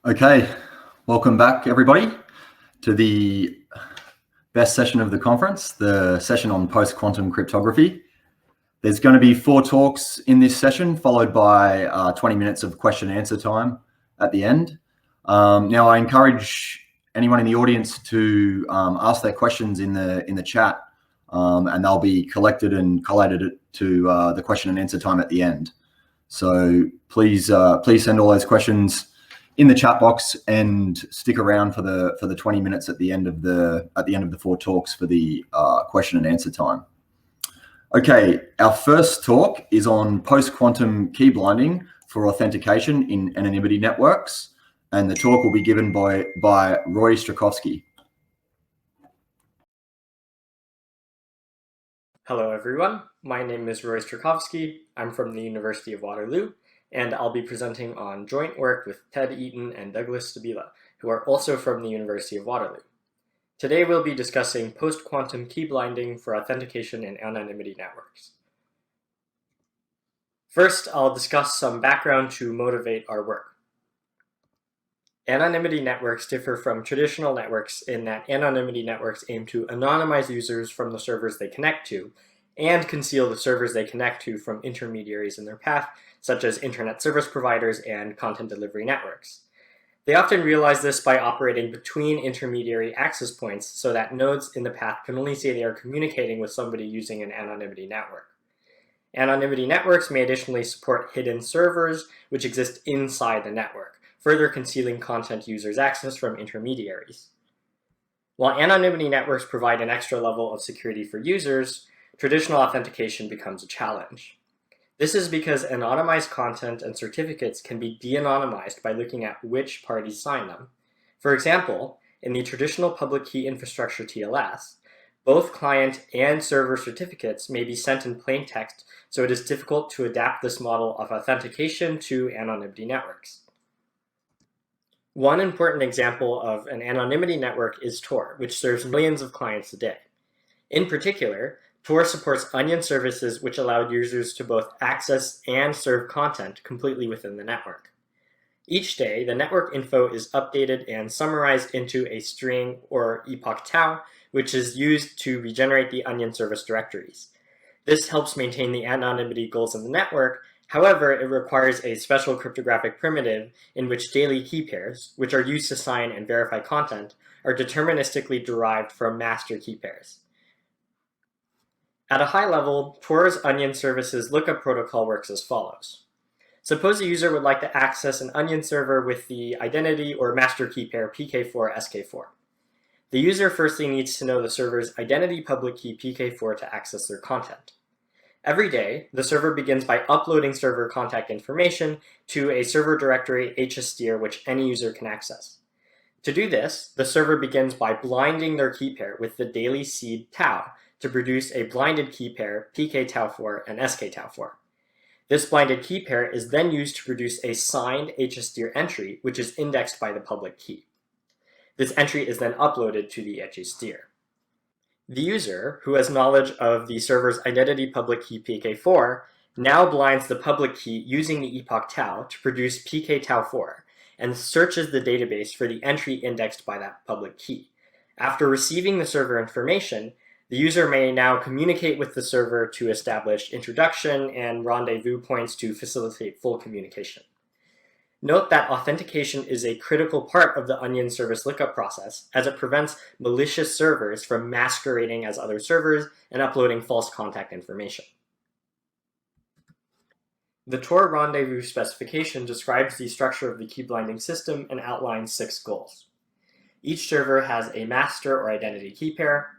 Okay, welcome back everybody to the best session of the conference, the session on post-quantum cryptography. There's going to be 4 talks in this session, followed by 20 minutes of question and answer time at the end. Now I encourage anyone in the audience to ask their questions in the chat, and they'll be collected and collated to the question and answer time at the end. So please send all those questions in the chat box and stick around for the 20 minutes at the end of the 4 talks for the question and answer time. Okay, our first talk is on post-quantum key blinding for authentication in anonymity networks, and the talk will be given by Roy Stracovsky. Hello everyone, my name is Roy Stracovsky. I'm from the University of Waterloo, and I'll be presenting on joint work with Ted Eaton and Douglas Stebila, who are also from the University of Waterloo. Today we'll be discussing post-quantum key blinding for authentication in anonymity networks. First, I'll discuss some background to motivate our work. Anonymity networks differ from traditional networks in that anonymity networks aim to anonymize users from the servers they connect to and conceal the servers they connect to from intermediaries in their path, such as internet service providers and content delivery networks. They often realize this by operating between intermediary access points so that nodes in the path can only say they are communicating with somebody using an anonymity network. Anonymity networks may additionally support hidden servers which exist inside the network, further concealing content users' access from intermediaries. While anonymity networks provide an extra level of security for users, traditional authentication becomes a challenge. This is because anonymized content and certificates can be de-anonymized by looking at which parties sign them. For example, in the traditional public key infrastructure TLS, both client and server certificates may be sent in plain text, so it is difficult to adapt this model of authentication to anonymity networks. One important example of an anonymity network is Tor, which serves millions of clients a day. In particular, Tor supports onion services which allow users to both access and serve content completely within the network. Each day, the network info is updated and summarized into a string or epoch tau, which is used to regenerate the onion service directories. This helps maintain the anonymity goals of the network. However, it requires a special cryptographic primitive in which daily key pairs, which are used to sign and verify content, are deterministically derived from master key pairs. At a high level, Tor's onion services lookup protocol works as follows. Suppose a user would like to access an onion server with the identity or master key pair PK4 SK4. The user firstly needs to know the server's identity public key PK4 to access their content. Every day, the server begins by uploading server contact information to a server directory hstir which any user can access. To do this, the server begins by blinding their key pair with the daily seed tau to produce a blinded key pair pk tau4 and sk tau4. This blinded key pair is then used to produce a signed hstir entry which is indexed by the public key. This entry is then uploaded to the hstir. The user, who has knowledge of the server's identity public key pk4, now blinds the public key using the epoch tau to produce pk tau4 and searches the database for the entry indexed by that public key. After receiving the server information, the user may now communicate with the server to establish introduction and rendezvous points to facilitate full communication. Note that authentication is a critical part of the onion service lookup process, as it prevents malicious servers from masquerading as other servers and uploading false contact information. The Tor rendezvous specification describes the structure of the key blinding system and outlines 6 goals. Each server has a master or identity key pair.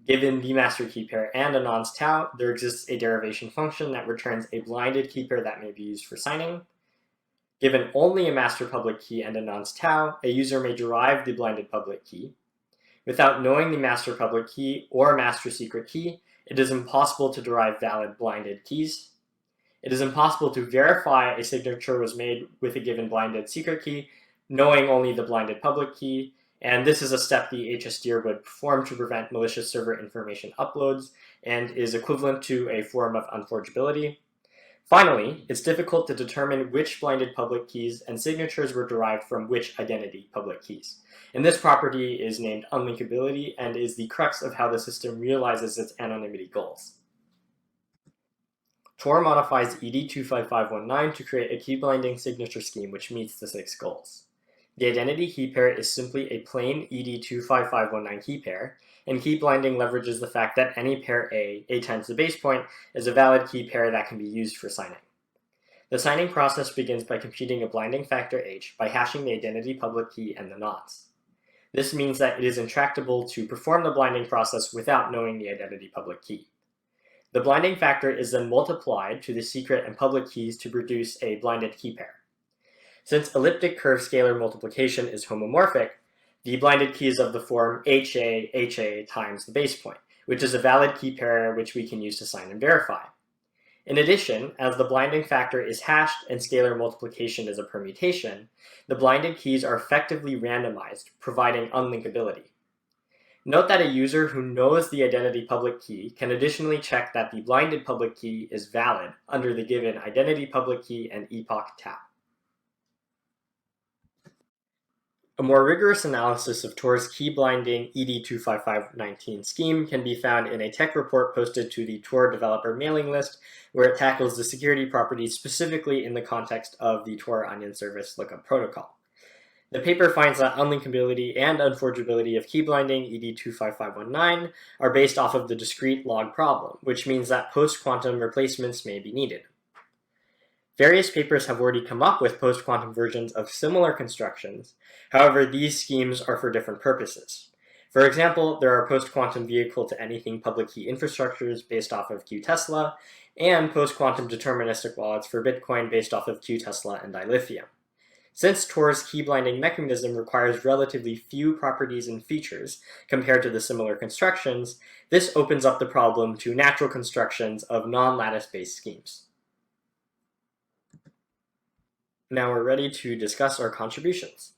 Given the master key pair and a nonce tau, there exists a derivation function that returns a blinded key pair that may be used for signing. Given only a master public key and a nonce tau, a user may derive the blinded public key. Without knowing the master public key or master secret key, it is impossible to derive valid blinded keys. It is impossible to verify a signature was made with a given blinded secret key, knowing only the blinded public key, and this is a step the hstir would perform to prevent malicious server information uploads and is equivalent to a form of unforgeability. Finally, it's difficult to determine which blinded public keys and signatures were derived from which identity public keys. And this property is named unlinkability and is the crux of how the system realizes its anonymity goals. Tor modifies ED25519 to create a key-blinding signature scheme which meets the 6 goals. The identity key pair is simply a plain ED25519 key pair, and key blinding leverages the fact that any pair A times the base point, is a valid key pair that can be used for signing. The signing process begins by computing a blinding factor H by hashing the identity public key and the nonce. This means that it is intractable to perform the blinding process without knowing the identity public key. The blinding factor is then multiplied to the secret and public keys to produce a blinded key pair. Since elliptic curve scalar multiplication is homomorphic, the blinded key is of the form HA times the base point, which is a valid key pair which we can use to sign and verify. In addition, as the blinding factor is hashed and scalar multiplication is a permutation, the blinded keys are effectively randomized, providing unlinkability. Note that a user who knows the identity public key can additionally check that the blinded public key is valid under the given identity public key and epoch tau. A more rigorous analysis of Tor's key-blinding ED25519 scheme can be found in a tech report posted to the Tor developer mailing list, where it tackles the security properties specifically in the context of the Tor Onion Service lookup protocol. The paper finds that unlinkability and unforgeability of key-blinding ED25519 are based off of the discrete log problem, which means that post-quantum replacements may be needed. Various papers have already come up with post-quantum versions of similar constructions. However, these schemes are for different purposes. For example, there are post-quantum vehicle-to-anything public key infrastructures based off of Qtesla, and post-quantum deterministic wallets for Bitcoin based off of Qtesla and dilithium. Since Tor's key-blinding mechanism requires relatively few properties and features compared to the similar constructions, this opens up the problem to natural constructions of non-lattice-based schemes. Now we're ready to discuss our contributions.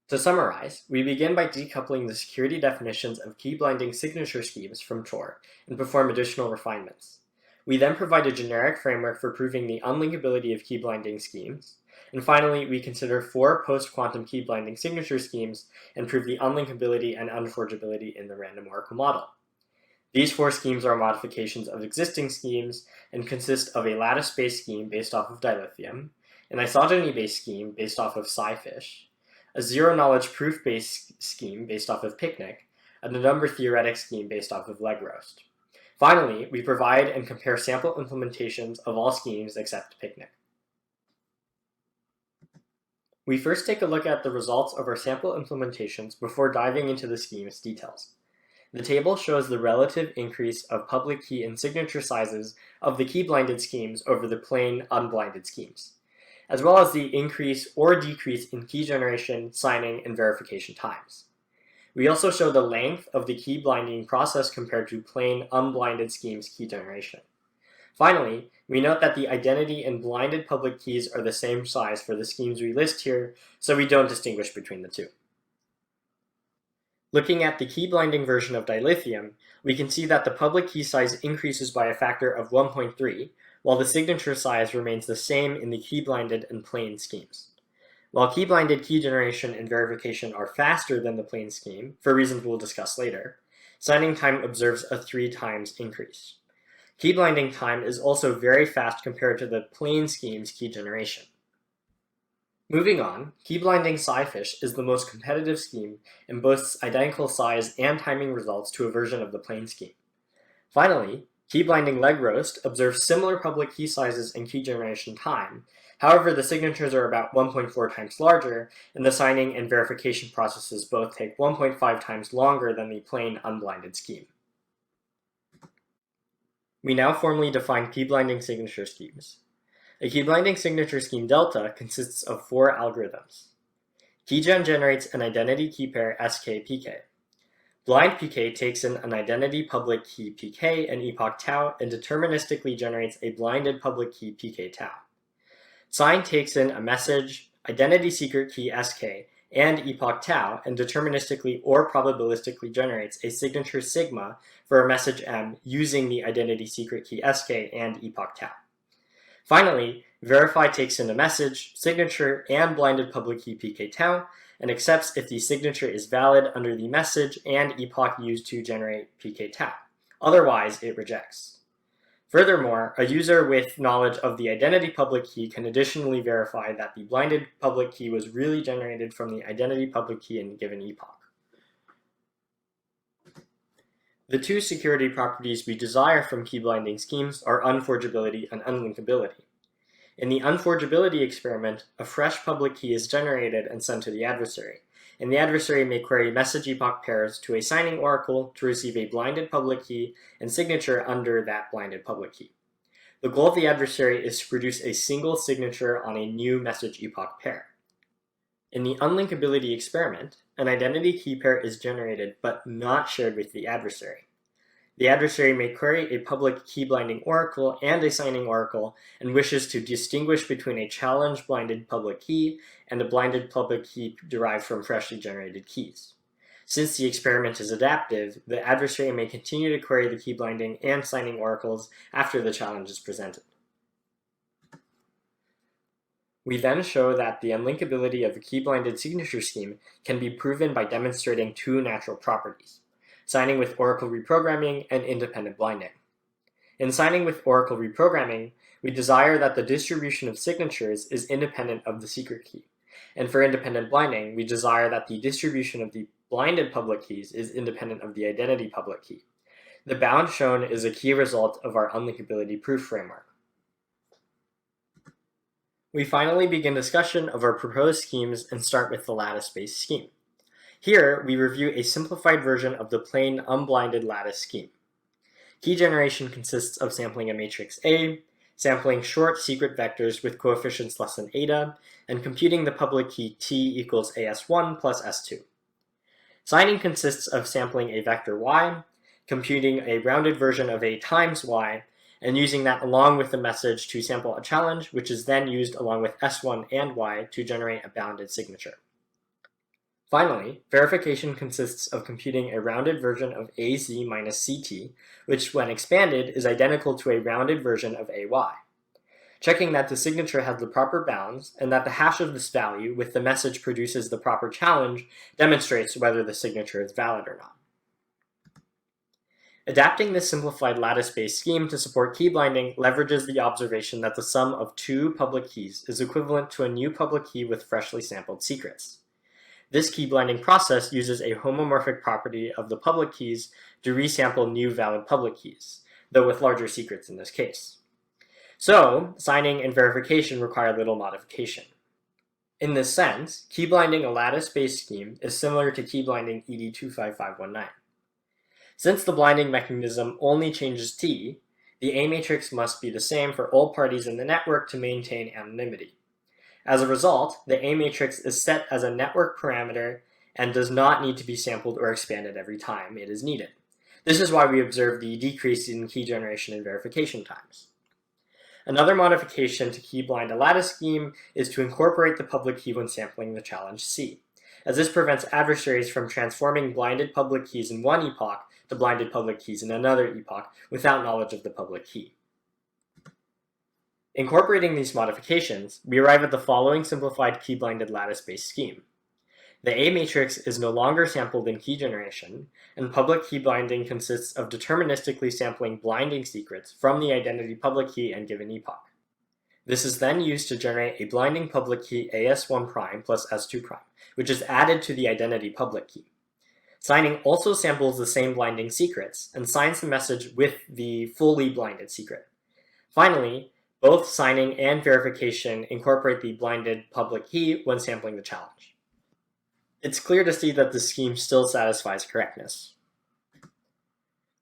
To summarize, we begin by decoupling the security definitions of key-blinding signature schemes from Tor and perform additional refinements. We then provide a generic framework for proving the unlinkability of key-blinding schemes. And finally, we consider 4 post-quantum key-blinding signature schemes and prove the unlinkability and unforgeability in the random oracle model. These 4 schemes are modifications of existing schemes and consist of a lattice-based scheme based off of dilithium, an isogeny-based scheme based off of sci-fish, a zero-knowledge proof-based scheme based off of picnic, and a number-theoretic scheme based off of leg roast. Finally, we provide and compare sample implementations of all schemes except picnic. We first take a look at the results of our sample implementations before diving into the scheme's details. The table shows the relative increase of public key and signature sizes of the key-blinded schemes over the plain unblinded schemes, as well as the increase or decrease in key generation, signing, and verification times. We also show the length of the key blinding process compared to plain unblinded schemes key generation. Finally, we note that the identity and blinded public keys are the same size for the schemes we list here, so we don't distinguish between the two. Looking at the key blinding version of dilithium, we can see that the public key size increases by a factor of 1.3, while the signature size remains the same in the key blinded and plain schemes. While key blinded key generation and verification are faster than the plain scheme, for reasons we'll discuss later, signing time observes a 3 times increase. Key blinding time is also very fast compared to the plain scheme's key generation. Moving on, key blinding sci-fish is the most competitive scheme and boasts identical size and timing results to a version of the plain scheme. Finally, key blinding leg roast observes similar public key sizes and key generation time. However, the signatures are about 1.4 times larger, and the signing and verification processes both take 1.5 times longer than the plain unblinded scheme. We now formally define key blinding signature schemes. A key blinding signature scheme delta consists of 4 algorithms. Keygen generates an identity key pair SK-PK. Blind PK takes in an identity public key PK and epoch tau and deterministically generates a blinded public key PK tau. Sign takes in a message, identity secret key SK, and epoch tau and deterministically or probabilistically generates a signature sigma for a message M using the identity secret key SK and epoch tau. Finally, verify takes in a message, signature, and blinded public key PK tau and accepts if the signature is valid under the message and epoch used to generate PK tau. Otherwise, it rejects. Furthermore, a user with knowledge of the identity public key can additionally verify that the blinded public key was really generated from the identity public key in a given epoch. The two security properties we desire from key blinding schemes are unforgeability and unlinkability. In the unforgeability experiment, a fresh public key is generated and sent to the adversary, and the adversary may query message epoch pairs to a signing oracle to receive a blinded public key and signature under that blinded public key. The goal of the adversary is to produce a single signature on a new message epoch pair. In the unlinkability experiment, an identity key pair is generated but not shared with the adversary. The adversary may query a public key blinding oracle and a signing oracle and wishes to distinguish between a challenge blinded public key and a blinded public key derived from freshly generated keys. Since the experiment is adaptive, the adversary may continue to query the key blinding and signing oracles after the challenge is presented. We then show that the unlinkability of a key blinded signature scheme can be proven by demonstrating two natural properties: signing with oracle reprogramming and independent blinding. In signing with oracle reprogramming, we desire that the distribution of signatures is independent of the secret key. And for independent blinding, we desire that the distribution of the blinded public keys is independent of the identity public key. The bound shown is a key result of our unlinkability proof framework. We finally begin discussion of our proposed schemes and start with the lattice-based scheme. Here, we review a simplified version of the plain unblinded lattice scheme. Key generation consists of sampling a matrix A, sampling short secret vectors with coefficients less than eta, and computing the public key T equals AS1 plus S2. Signing consists of sampling a vector Y, computing a rounded version of A times Y, and using that along with the message to sample a challenge, which is then used along with S1 and Y to generate a bounded signature. Finally, verification consists of computing a rounded version of AZ minus CT, which when expanded is identical to a rounded version of AY. Checking that the signature has the proper bounds and that the hash of this value with the message produces the proper challenge demonstrates whether the signature is valid or not. Adapting this simplified lattice-based scheme to support key blinding leverages the observation that the sum of two public keys is equivalent to a new public key with freshly sampled secrets. This key blinding process uses a homomorphic property of the public keys to resample new valid public keys, though with larger secrets in this case. So, signing and verification require little modification. In this sense, key blinding a lattice-based scheme is similar to key blinding ED25519. Since the blinding mechanism only changes T, the A matrix must be the same for all parties in the network to maintain anonymity. As a result, the A matrix is set as a network parameter and does not need to be sampled or expanded every time it is needed. This is why we observe the decrease in key generation and verification times. Another modification to key blind a lattice scheme is to incorporate the public key when sampling the challenge C, as this prevents adversaries from transforming blinded public keys in one epoch to blinded public keys in another epoch without knowledge of the public key. Incorporating these modifications, we arrive at the following simplified key-blinded lattice-based scheme. The A matrix is no longer sampled in key generation, and public key blinding consists of deterministically sampling blinding secrets from the identity public key and given epoch. This is then used to generate a blinding public key AS1' plus S2', which is added to the identity public key. Signing also samples the same blinding secrets and signs the message with the fully blinded secret. Finally, both signing and verification incorporate the blinded public key when sampling the challenge. It's clear to see that the scheme still satisfies correctness.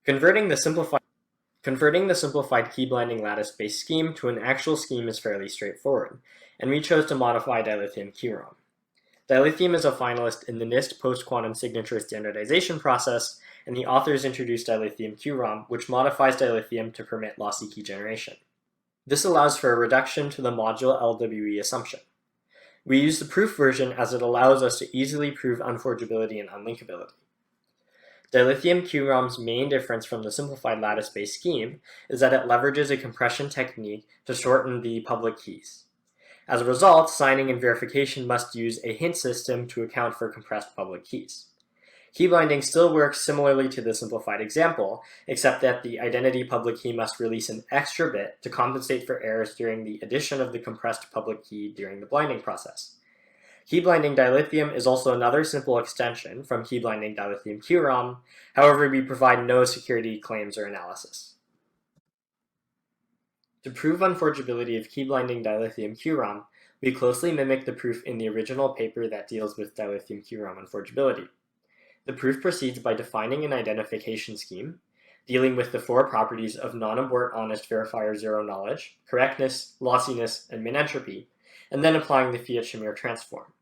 Converting the simplified key blinding lattice-based scheme to an actual scheme is fairly straightforward, and we chose to modify dilithium QROM. Dilithium is a finalist in the NIST post-quantum signature standardization process, and the authors introduced dilithium QROM, which modifies dilithium to permit lossy key generation. This allows for a reduction to the module LWE assumption. We use the proof version as it allows us to easily prove unforgeability and unlinkability. Dilithium QROM's main difference from the simplified lattice-based scheme is that it leverages a compression technique to shorten the public keys. As a result, signing and verification must use a hint system to account for compressed public keys. Key binding still works similarly to the simplified example, except that the identity public key must release an extra bit to compensate for errors during the addition of the compressed public key during the blinding process. Key blinding dilithium is also another simple extension from key blinding dilithium QROM, however, we provide no security claims or analysis. To prove unforgeability of key blinding dilithium QROM, we closely mimic the proof in the original paper that deals with dilithium QROM unforgeability. The proof proceeds by defining an identification scheme, dealing with the 4 properties of non-abort honest verifier zero knowledge, correctness, lossiness, and min entropy, and then applying the Fiat-Shamir transform.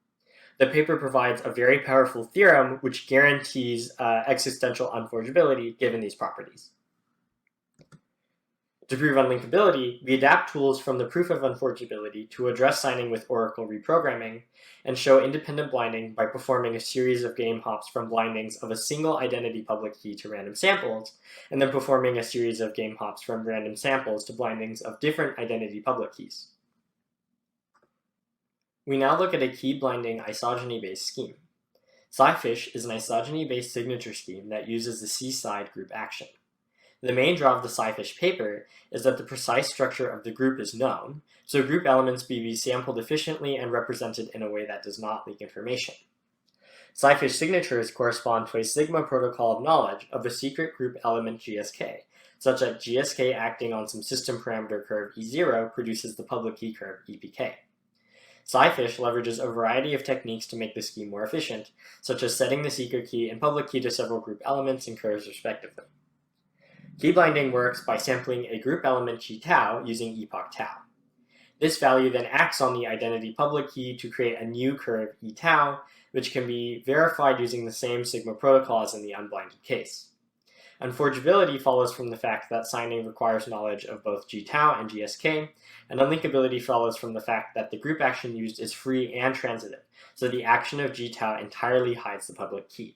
The paper provides a very powerful theorem which guarantees existential unforgeability given these properties. To prove unlinkability, we adapt tools from the proof of unforgeability to address signing with Oracle reprogramming and show independent blinding by performing a series of game hops from blindings of a single identity public key to random samples, and then performing a series of game hops from random samples to blindings of different identity public keys. We now look at a key blinding isogeny-based scheme. Cyphish is an isogeny-based signature scheme that uses the C-side group action. The main draw of the Cyphish paper is that the precise structure of the group is known, so group elements be sampled efficiently and represented in a way that does not leak information. Cyphish signatures correspond to a sigma protocol of knowledge of the secret group element GSK, such that GSK acting on some system parameter curve E0 produces the public key curve EPK. Cyphish leverages a variety of techniques to make the scheme more efficient, such as setting the secret key and public key to several group elements and curves respectively. Key blinding works by sampling a group element G tau using epoch tau. This value then acts on the identity public key to create a new curve E tau, which can be verified using the same sigma protocol as in the unblinded case. Unforgeability follows from the fact that signing requires knowledge of both G tau and GSK, and unlinkability follows from the fact that the group action used is free and transitive, so the action of G tau entirely hides the public key.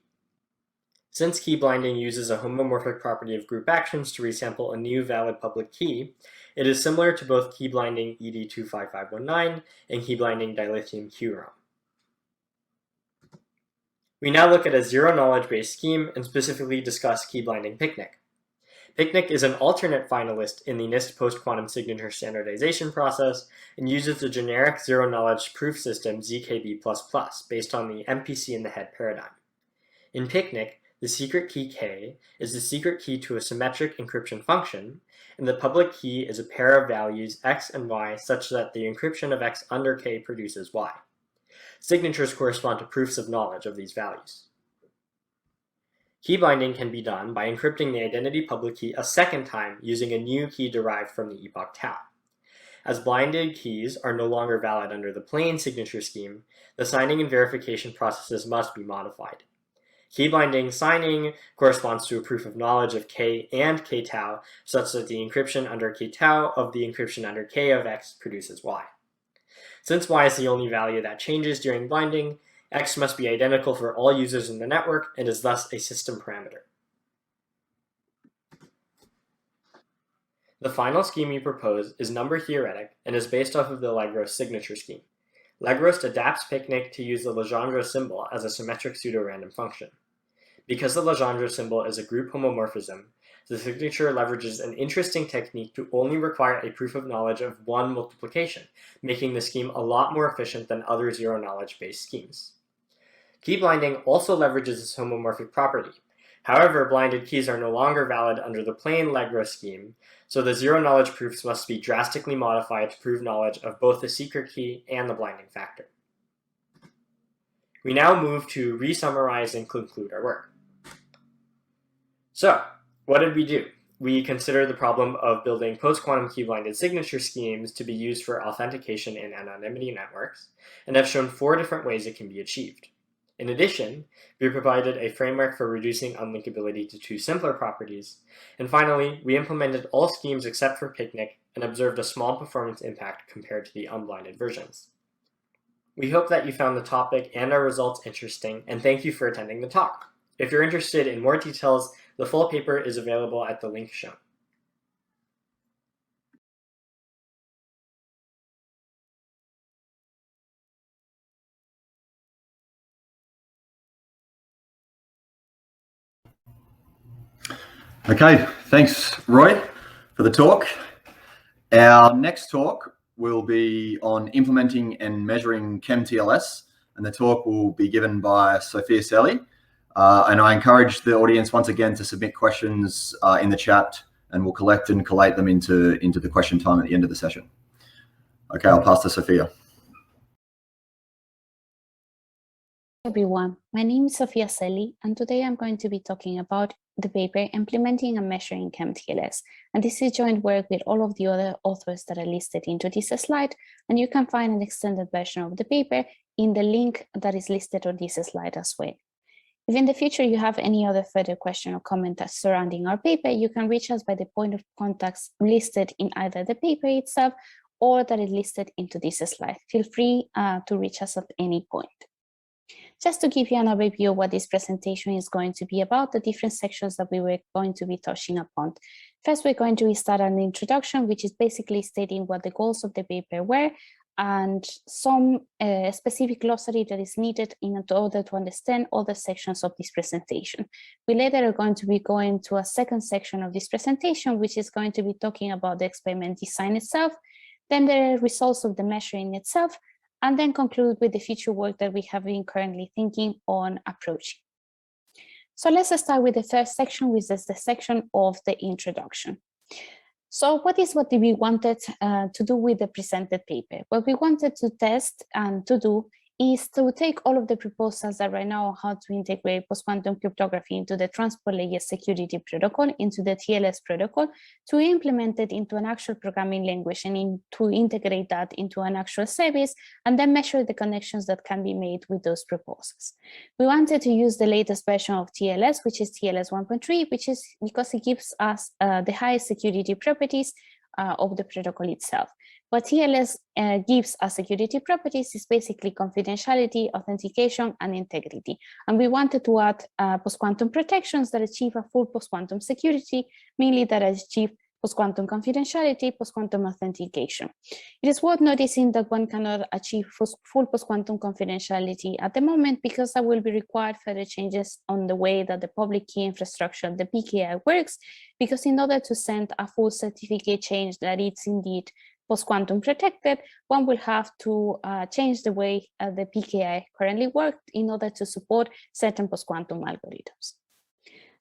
Since key blinding uses a homomorphic property of group actions to resample a new valid public key, it is similar to both key blinding ED25519 and key blinding dilithium QROM. We now look at a zero-knowledge-based scheme and specifically discuss key blinding Picnic. Picnic is an alternate finalist in the NIST post-quantum signature standardization process and uses the generic zero-knowledge proof system ZKB++ based on the MPC in the head paradigm. In Picnic, the secret key K is the secret key to a symmetric encryption function, and the public key is a pair of values x and y such that the encryption of x under K produces y. Signatures correspond to proofs of knowledge of these values. Key binding can be done by encrypting the identity public key a second time using a new key derived from the epoch tau. As blinded keys are no longer valid under the plain signature scheme, the signing and verification processes must be modified. Key binding signing corresponds to a proof of knowledge of K and K tau such that the encryption under K tau of the encryption under K of x produces y. Since y is the only value that changes during blinding, x must be identical for all users in the network and is thus a system parameter. The final scheme we propose is number theoretic and is based off of the Legros signature scheme. Legros adapts Picnic to use the Legendre symbol as a symmetric pseudo-random function. Because the Legendre symbol is a group homomorphism, the signature leverages an interesting technique to only require a proof of knowledge of one multiplication, making the scheme a lot more efficient than other zero-knowledge-based schemes. Key blinding also leverages this homomorphic property. However, blinded keys are no longer valid under the plain Legros scheme, so the zero-knowledge proofs must be drastically modified to prove knowledge of both the secret key and the blinding factor. We now move to re-summarize and conclude our work. So, what did we do? We considered the problem of building post-quantum key-blinded signature schemes to be used for authentication in anonymity networks, and have shown 4 different ways it can be achieved. In addition, we provided a framework for reducing unlinkability to 2 simpler properties, and finally, we implemented all schemes except for Picnic and observed a small performance impact compared to the unblinded versions. We hope that you found the topic and our results interesting, and thank you for attending the talk. If you're interested in more details, the full paper is available at the link shown. Okay, thanks, Roy, for the talk. Our next talk will be on implementing and measuring KEMTLS, and the talk will be given by Sofía, Celi. And I encourage the audience once again to submit questions in the chat, and we'll collect and collate them into the question time at the end of the session. Okay, I'll pass to Sofía. Everyone, my name is Sofía Celi, and today I'm going to be talking about the paper Implementing and Measuring KEMTLS. And this is joint work with all of the other authors that are listed into this slide, and you can find an extended version of the paper in the link that is listed on this slide as well. If in the future you have any other further question or comment surrounding our paper, you can reach us by the point of contacts listed in either the paper itself or that is listed into this slide. Feel free to reach us at any point. Just to give you an overview of what this presentation is going to be about, the different sections that we were going to be touching upon. First, we're going to start an introduction, which is basically stating what the goals of the paper were and some specific glossary that is needed in order to understand all the sections of this presentation. We later are going to be going to a second section of this presentation, which is going to be talking about the experiment design itself, then the results of the measuring itself, and then conclude with the future work that we have been currently thinking on approaching. So let's start with the first section, which is the section of the introduction. So what we wanted to do with the presented paper? What we wanted to test and to do is to take all of the proposals that right now on how to integrate post-quantum cryptography into the transport layer security protocol, into the TLS protocol, to implement it into an actual programming language and to integrate that into an actual service, and then measure the connections that can be made with those proposals. We wanted to use the latest version of TLS, which is TLS 1.3, which is because it gives us the highest security properties of the protocol itself. What TLS gives us security properties is basically confidentiality, authentication, and integrity. And we wanted to add post-quantum protections that achieve a full post-quantum security, mainly that achieve post-quantum confidentiality, post-quantum authentication. It is worth noticing that one cannot achieve full post-quantum confidentiality at the moment, because that will be required further changes on the way that the public key infrastructure, the PKI, works, because in order to send a full certificate change that it's indeed post-quantum protected, one will have to change the way the PKI currently works in order to support certain post-quantum algorithms.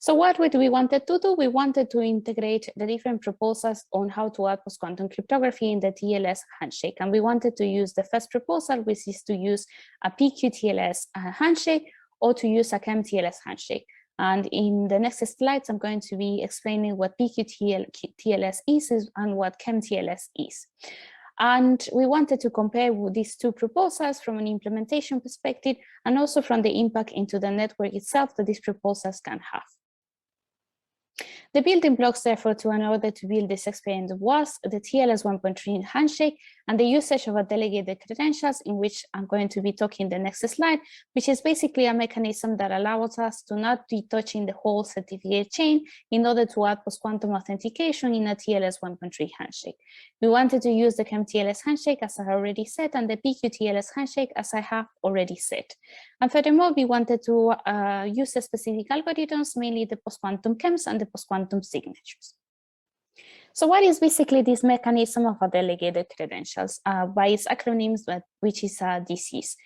So what we wanted to do? We wanted to integrate the different proposals on how to add post-quantum cryptography in the TLS handshake. And we wanted to use the first proposal, which is to use a Pqtls handshake or to use a KEMTLS handshake. And in the next slides, I'm going to be explaining what Pqtls is and what KEMTLS is. And we wanted to compare these two proposals from an implementation perspective, and also from the impact into the network itself that these proposals can have. The building blocks, therefore, in order to build this experiment was the TLS 1.3 handshake and the usage of a delegated credentials, in which I'm going to be talking the next slide, which is basically a mechanism that allows us to not be touching the whole certificate chain in order to add post-quantum authentication in a TLS 1.3 handshake. We wanted to use the KEMTLS handshake, as I already said, and the Pqtls handshake, as I have already said. And furthermore, we wanted to use the specific algorithms, mainly the post-quantum KEMs and the post-quantum signatures. So what is basically this mechanism of a delegated credentials? By its acronyms, which is DCs.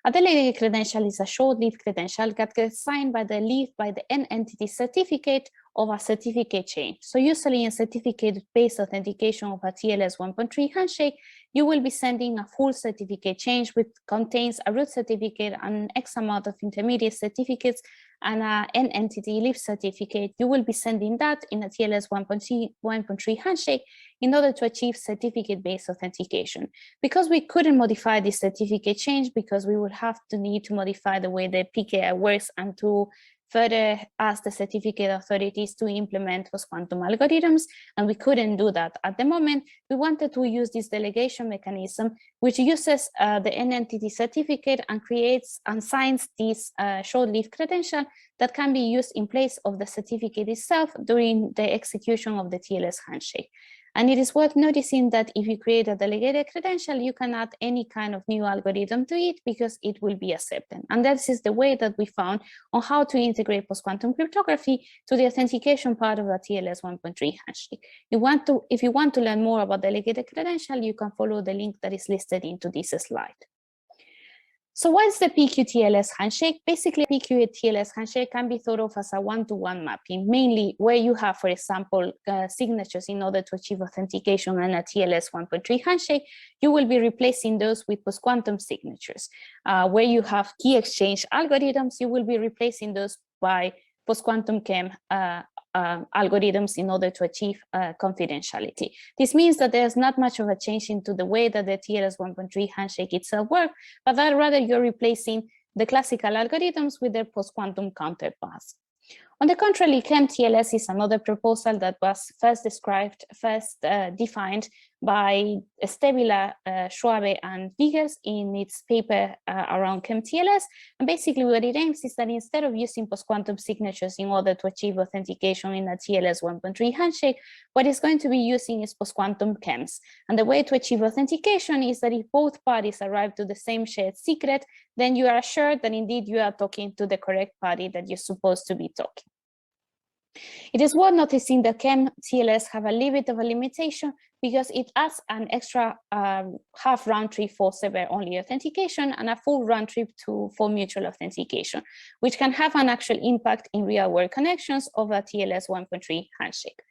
A delegated credential is a short-lived credential that gets signed by the n-entity certificate of a certificate chain. So usually in certificate-based authentication of a TLS 1.3 handshake, you will be sending a full certificate chain which contains a root certificate and X amount of intermediate certificates and an n-entity leaf certificate. You will be sending that in a TLS 1.3 handshake in order to achieve certificate-based authentication. Because we couldn't modify this certificate change, because we would have to need to modify the way the PKI works and to further ask the certificate authorities to implement post-quantum algorithms, and we couldn't do that. At the moment, we wanted to use this delegation mechanism, which uses the NNTT certificate and creates and signs this short-lived credential that can be used in place of the certificate itself during the execution of the TLS handshake. And it is worth noticing that if you create a delegated credential, you can add any kind of new algorithm to it because it will be accepted. And that is the way that we found on how to integrate post-quantum cryptography to the authentication part of the TLS 1.3 handshake. If you want to learn more about delegated credential, you can follow the link that is listed into this slide. So what is the Pqtls handshake? Basically, Pqtls handshake can be thought of as a one-to-one mapping, mainly where you have, for example, signatures in order to achieve authentication and a TLS 1.3 handshake. You will be replacing those with post-quantum signatures. Where you have key exchange algorithms, you will be replacing those by post-quantum KEM algorithms in order to achieve confidentiality. This means that there's not much of a change into the way that the TLS 1.3 handshake itself works, but that rather you're replacing the classical algorithms with their post-quantum counterparts. On the contrary, KEMTLS is another proposal that was first defined by Stebila, Schwabe, and Wiggers in its paper around KEMTLS. And basically what it aims is that instead of using post-quantum signatures in order to achieve authentication in a TLS 1.3 handshake, what it's going to be using is post-quantum KEMs. And the way to achieve authentication is that if both parties arrive to the same shared secret, then you are assured that indeed you are talking to the correct party that you're supposed to be talking. It is worth noticing that KEMTLS have a little bit of a limitation because it adds an extra half round trip for server-only authentication and a full round trip for mutual authentication, which can have an actual impact in real-world connections of a TLS 1.3 handshake.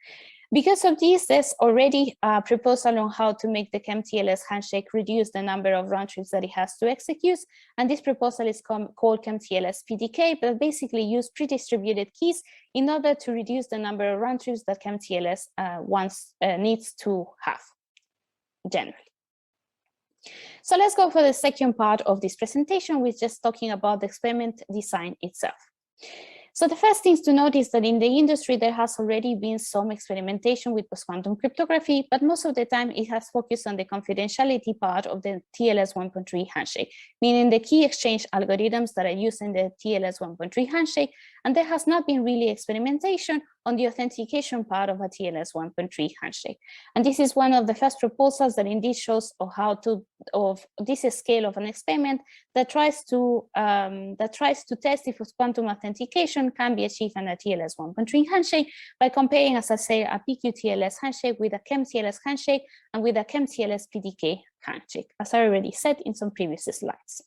Because of this, there's already a proposal on how to make the KEMTLS handshake reduce the number of round trips that it has to execute. And this proposal is called KEMTLS PDK, but basically use pre-distributed keys in order to reduce the number of round trips that KEMTLS needs to have generally. So let's go for the second part of this presentation, which is just talking about the experiment design itself. So the first thing to note is that in the industry, there has already been some experimentation with post-quantum cryptography, but most of the time it has focused on the confidentiality part of the TLS 1.3 handshake, meaning the key exchange algorithms that are used in the TLS 1.3 handshake, and there has not been really experimentation on the authentication part of a TLS 1.3 handshake. And this is one of the first proposals that indeed shows of this scale of an experiment that tries to test if quantum authentication can be achieved in a TLS 1.3 handshake by comparing, as I say, a Pqtls handshake with a KEMTLS handshake and with a KEMTLS PDK handshake, as I already said in some previous slides.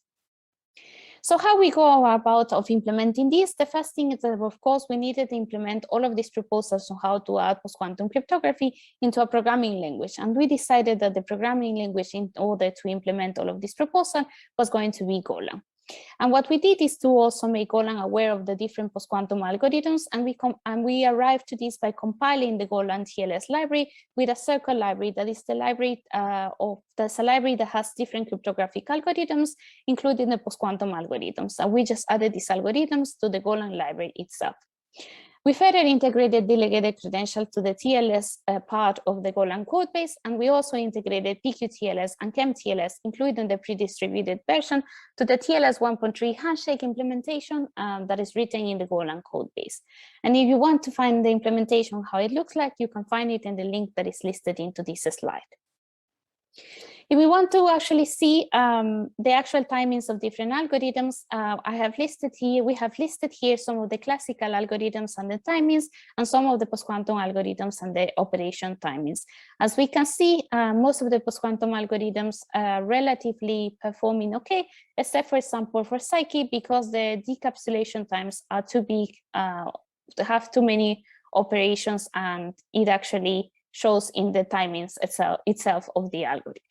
So how we go about implementing this? The first thing is that, of course, we needed to implement all of these proposals on how to add post-quantum cryptography into a programming language. And we decided that the programming language in order to implement all of this proposal was going to be Golang. And what we did is to also make Golang aware of the different post-quantum algorithms, and we arrived to this by compiling the Golang TLS library with a circle library that is the library that's a library that has different cryptographic algorithms, including the post-quantum algorithms. And we just added these algorithms to the Golang library itself. We further integrated delegated credentials to the TLS part of the Golang codebase, and we also integrated Pqtls and KEMTLS, including the pre-distributed version, to the TLS 1.3 handshake implementation that is written in the Golang codebase. And if you want to find the implementation, how it looks like, you can find it in the link that is listed into this slide. If we want to actually see the actual timings of different algorithms, we have listed here some of the classical algorithms and the timings, and some of the post-quantum algorithms and the operation timings. As we can see, most of the post-quantum algorithms are relatively performing okay, except for example for Psyche, because the decapsulation times are too big, to have too many operations, and it actually shows in the timings itself of the algorithm.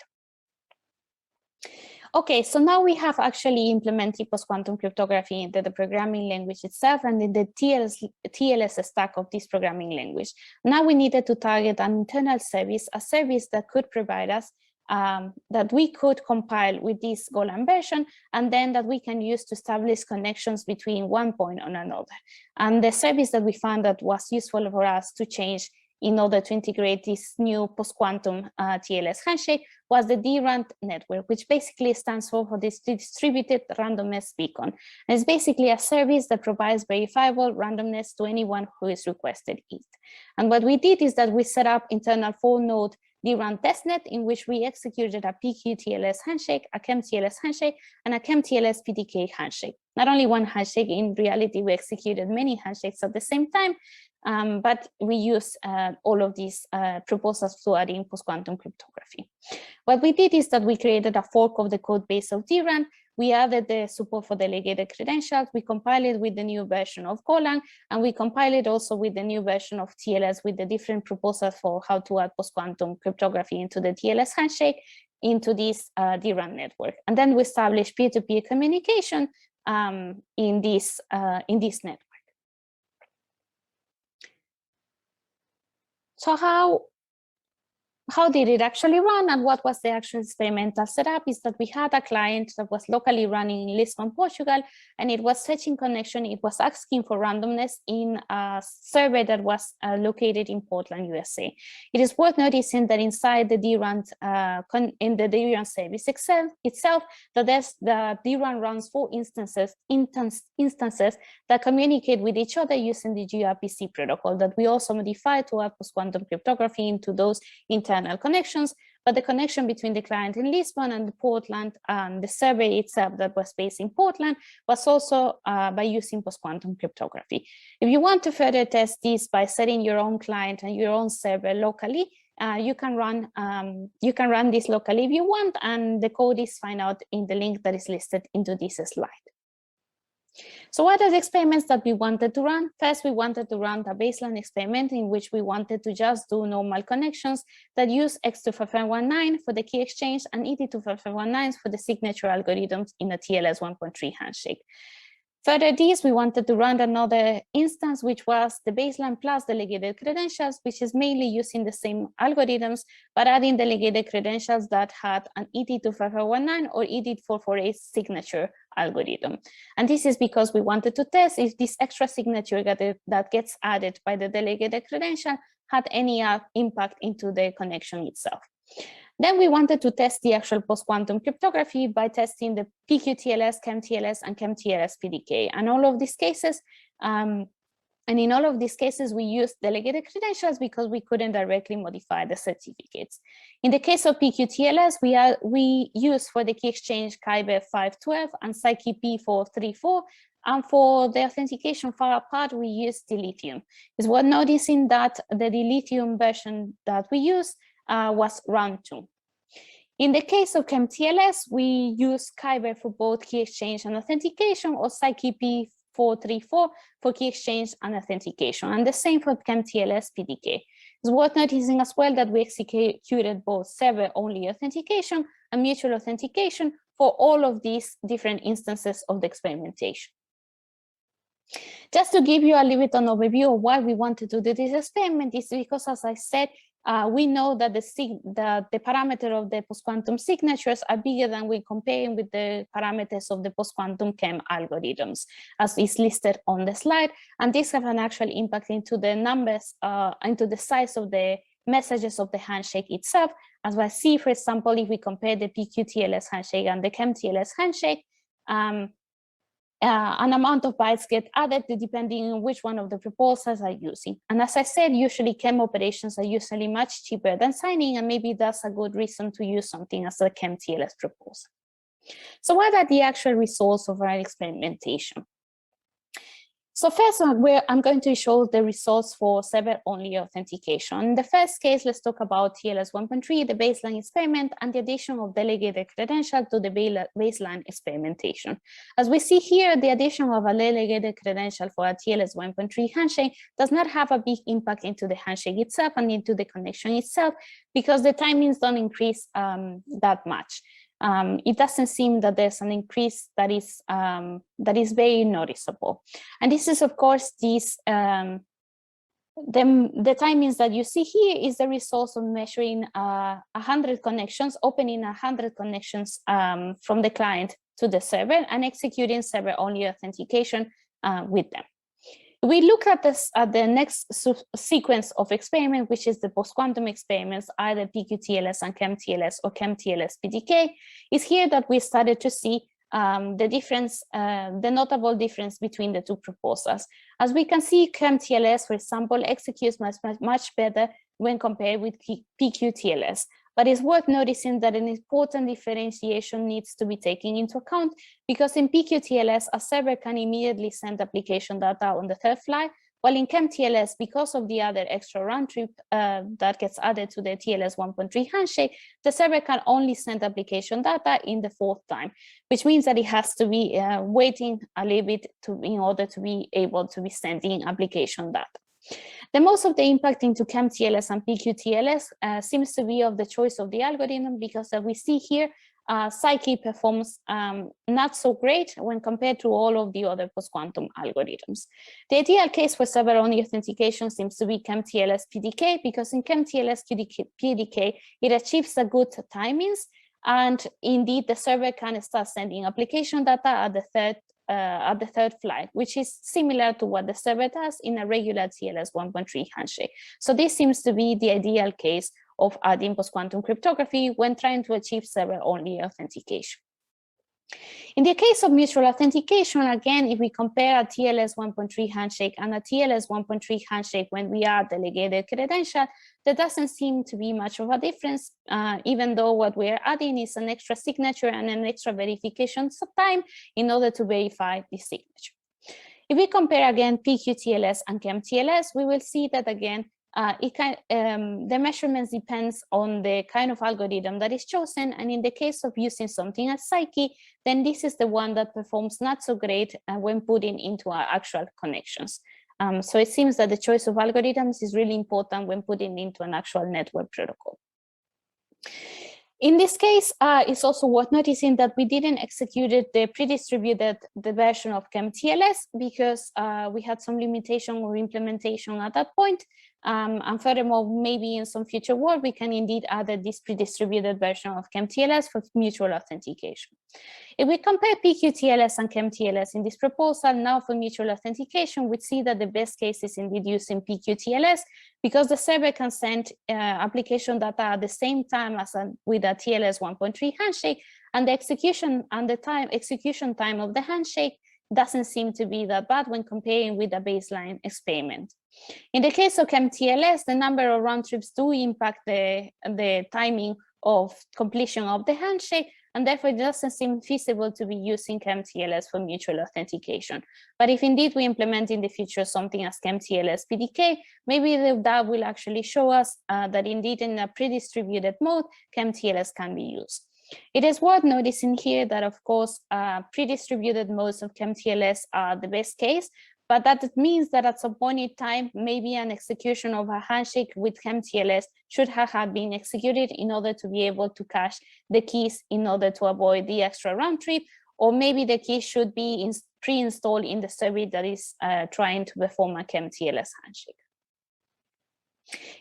Okay, so now we have actually implemented post-quantum cryptography into the programming language itself and in the TLS stack of this programming language. Now we needed to target an internal service, a service that could provide us that we could compile with this Golang version, and then that we can use to establish connections between one point and another. And the service that we found that was useful for us to change in order to integrate this new post-quantum TLS handshake was the DRAND network, which basically stands for this distributed randomness beacon. And it's basically a service that provides verifiable randomness to anyone who is requested it. And what we did is that we set up internal 4-node DRAND testnet in which we executed a Pqtls handshake, a KEMTLS handshake, and a KEMTLS PDK handshake. Not only one handshake, in reality, we executed many handshakes at the same time, but we use all of these proposals to add in post-quantum cryptography. What we did is that we created a fork of the code base of DRAND. We added the support for delegated credentials. We compiled it with the new version of Golang, and we compiled it also with the new version of TLS with the different proposals for how to add post-quantum cryptography into the TLS handshake into this DRAND network. And then we established peer-to-peer communication in this network. So how did it actually run, and what was the actual experimental setup is that we had a client that was locally running in Lisbon, Portugal, and it was fetching connection. It was asking for randomness in a server that was located in Portland, USA. It is worth noticing that inside the DRAND, in the DRAND service itself, that the DRAND runs 4 instances that communicate with each other using the gRPC protocol that we also modified to add post-quantum cryptography into those internal connections, but the connection between the client in Lisbon and the Portland and the server itself that was based in Portland was also by using post-quantum cryptography. If you want to further test this by setting your own client and your own server locally, you can run this locally if you want, and the code is found out in the link that is listed into this slide. So what are the experiments that we wanted to run? First, we wanted to run a baseline experiment in which we wanted to just do normal connections that use X25519 for the key exchange and ET25519 for the signature algorithms in a TLS 1.3 handshake. Further this, we wanted to run another instance, which was the baseline plus delegated credentials, which is mainly using the same algorithms, but adding delegated credentials that had an ET25519 or ET448 signature algorithm. And this is because we wanted to test if this extra signature that gets added by the delegated credential had any impact into the connection itself. Then we wanted to test the actual post-quantum cryptography by testing the Pqtls, KEMTLS, and KEMTLS PDK. And all of these cases, in all of these cases, we used delegated credentials because we couldn't directly modify the certificates. In the case of Pqtls, we use for the key exchange Kyber 512 and PsyKey P434. And for the authentication part, we use dilithium. It's worth noticing that the dilithium version that we use was round 2. In the case of KEMTLS, we use Kyber for both key exchange and authentication, or PsyKey P434 for key exchange and authentication, and the same for KEMTLS PDK. It's worth noticing as well that we executed both server-only authentication and mutual authentication for all of these different instances of the experimentation. Just to give you a little bit of an overview of why we wanted to do this experiment is because, as I said, we know that the parameter of the post-quantum signatures are bigger than we comparing with the parameters of the post-quantum KEM algorithms, as is listed on the slide. And this have an actual impact into the numbers, into the size of the messages of the handshake itself. As we see, for example, if we compare the Pqtls handshake and the KEMTLS handshake, an amount of bytes get added depending on which one of the proposals are using. And as I said, usually KEM operations are usually much cheaper than signing, and maybe that's a good reason to use something as a KEMTLS proposal. So what are the actual results of our experimentation? So first, I'm going to show the results for server-only authentication. In the first case, let's talk about TLS 1.3, the baseline experiment, and the addition of delegated credential to the baseline experimentation. As we see here, the addition of a delegated credential for a TLS 1.3 handshake does not have a big impact into the handshake itself and into the connection itself, because the timings don't increase that much. It doesn't seem that there's an increase that is very noticeable. And this is, of course, this The timings that you see here is the result of measuring 100 connections, opening 100 connections from the client to the server and executing server-only authentication with them. We look at this at the next sequence of experiment, which is the post-quantum experiments, either Pqtls and KEMTLS or KEMTLS PDK. Is here that we started to see the difference, the notable difference between the two proposals. As we can see, KEMTLS, for example, executes much better when compared with Pqtls. But it's worth noticing that an important differentiation needs to be taken into account, because in Pqtls, a server can immediately send application data on the third flight, while in KEMTLS, because of the other extra round trip that gets added to the TLS 1.3 handshake, the server can only send application data in the fourth time, which means that it has to be waiting a little bit in order to be able to be sending application data. The most of the impact into KEMTLS and Pqtls seems to be of the choice of the algorithm, because as we see here, Psyche performs not so great when compared to all of the other post-quantum algorithms. The ideal case for server-only authentication seems to be KEMTLS PDK, because in KEMTLS PDK, it achieves a good timings, and indeed the server can start sending application data at the third flight, which is similar to what the server does in a regular TLS 1.3 handshake. So this seems to be the ideal case of adding post-quantum cryptography when trying to achieve server-only authentication. In the case of mutual authentication, again, if we compare a TLS 1.3 handshake and a TLS 1.3 handshake when we add delegated credential, there doesn't seem to be much of a difference, even though what we're adding is an extra signature and an extra verification time in order to verify the signature. If we compare again Pqtls and KEMTLS, we will see that again, the measurements depends on the kind of algorithm that is chosen, and in the case of using something as Psyche, then this is the one that performs not so great when putting into our actual connections. So it seems that the choice of algorithms is really important when putting into an actual network protocol. In this case, it's also worth noticing that we didn't execute the pre-distributed version of KEMTLS because we had some limitation or implementation at that point. And furthermore, maybe in some future work, we can indeed add this pre-distributed version of KEMTLS for mutual authentication. If we compare Pqtls and KEMTLS in this proposal, now for mutual authentication, we see that the best case is indeed using Pqtls because the server can send application data at the same time as with a TLS 1.3 handshake, and the execution time of the handshake doesn't seem to be that bad when comparing with a baseline experiment. In the case of KEMTLS, the number of round trips do impact the timing of completion of the handshake, and therefore it doesn't seem feasible to be using KEMTLS for mutual authentication. But if indeed we implement in the future something as KEMTLS PDK, maybe that will actually show us that indeed in a pre-distributed mode, KEMTLS can be used. It is worth noticing here that, of course, pre-distributed modes of KEMTLS are the best case, but that means that at some point in time, maybe an execution of a handshake with KEMTLS should have been executed in order to be able to cache the keys in order to avoid the extra round trip, or maybe the keys should be pre-installed in the server that is trying to perform a KEMTLS handshake.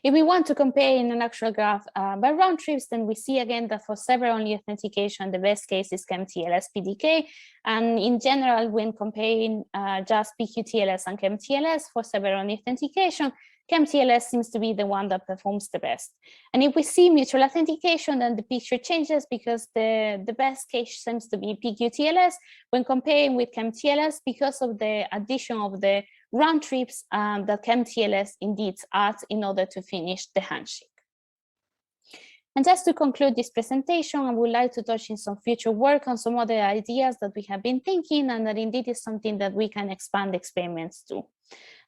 If we want to compare in an actual graph by round trips, then we see again that for server-only authentication, the best case is KEMTLS PDK. And in general, when comparing just Pqtls and KEMTLS for server-only authentication, KEMTLS seems to be the one that performs the best. And if we see mutual authentication, then the picture changes because the best case seems to be Pqtls when comparing with KEMTLS because of the addition of the round trips that KEMTLS indeed adds in order to finish the handshake. And just to conclude this presentation, I would like to touch in some future work on some other ideas that we have been thinking, and that indeed is something that we can expand experiments to.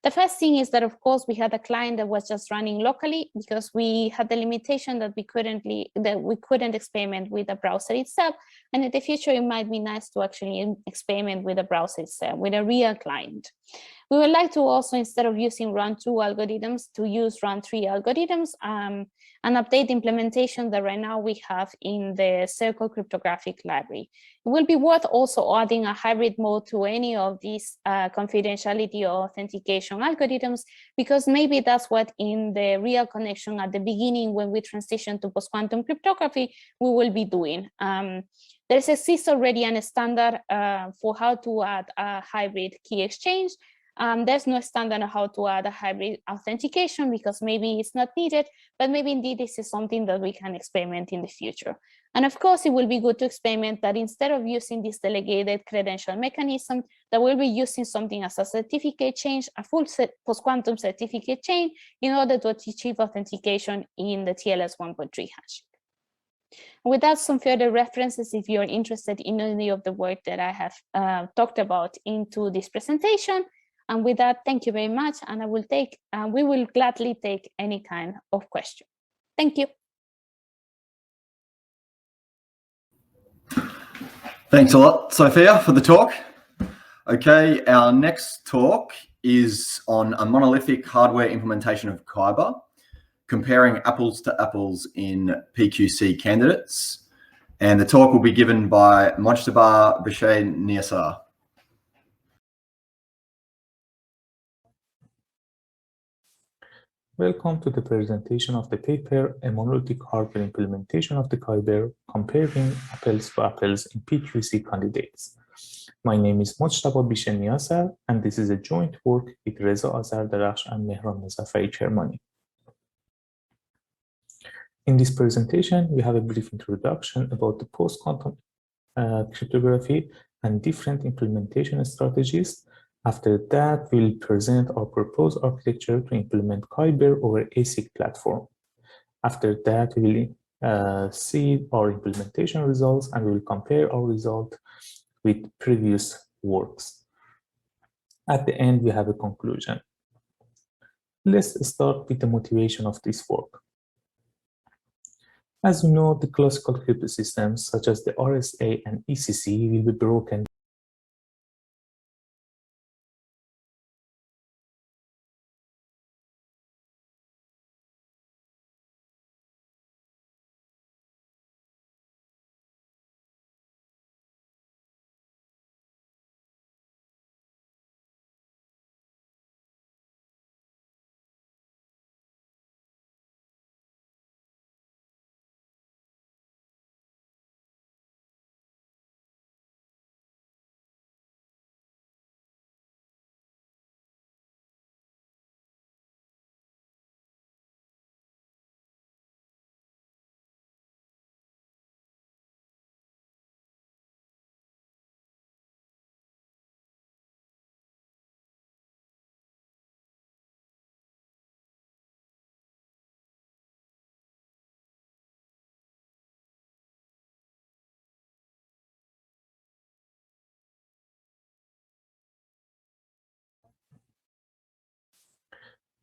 The first thing is that, of course, we had a client that was just running locally because we had the limitation that we couldn't experiment with the browser itself. And in the future, it might be nice to actually experiment with the browser itself, with a real client. We would like to also, instead of using run 2 algorithms, to use run 3 algorithms and update the implementation that right now we have in the Circle cryptographic library. It will be worth also adding a hybrid mode to any of these confidentiality or authentication authentication algorithms, because maybe that's what in the real connection at the beginning, when we transition to post-quantum cryptography, we will be doing. There exists already a standard for how to add a hybrid key exchange. There's no standard on how to add a hybrid authentication because maybe it's not needed, but maybe indeed this is something that we can experiment in the future. And of course, it will be good to experiment that instead of using this delegated credential mechanism, that we'll be using something as a certificate chain, a full post-quantum certificate chain, in order to achieve authentication in the TLS 1.3 hash. Without some further references, if you're interested in any of the work that I have talked about into this presentation, and with that, thank you very much, and we will gladly take any kind of question. Thank you. Thanks a lot, Sofía, for the talk. Okay, our next talk is on a monolithic hardware implementation of Kyber, comparing apples to apples in PQC candidates. And the talk will be given by Mojtaba Bisheh-Niasar. Welcome to the presentation of the paper, A Monolithic Hardware Implementation of the Kyber, Comparing Apples to Apples in PQC Candidates. My name is Mojtaba Bisheh-Niasar, and this is a joint work with Reza, Azarderakhsh, and Mehran Mozaffari-Kermani. In this presentation, we have a brief introduction about the post-quantum cryptography and different implementation strategies. After that, we'll present our proposed architecture to implement Kyber over ASIC platform. After that, we'll see our implementation results and we'll compare our result with previous works. At the end, we have a conclusion. Let's start with the motivation of this work. As you know, the classical crypto systems such as the RSA and ECC will be broken .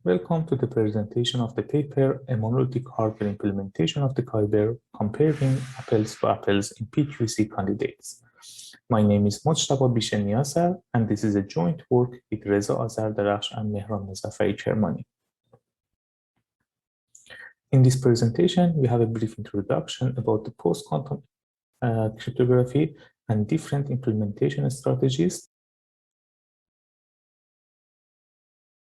Welcome to the presentation of the paper, A Monolithic Hardware Implementation of the Kyber, Comparing Apples to Apples in PQC Candidates. My name is Mojtaba Bisheh-Niasar, and this is a joint work with Reza, Azarderakhsh, and Mehran Mozaffari-Kermani. In this presentation, we have a brief introduction about the post-quantum cryptography and different implementation strategies.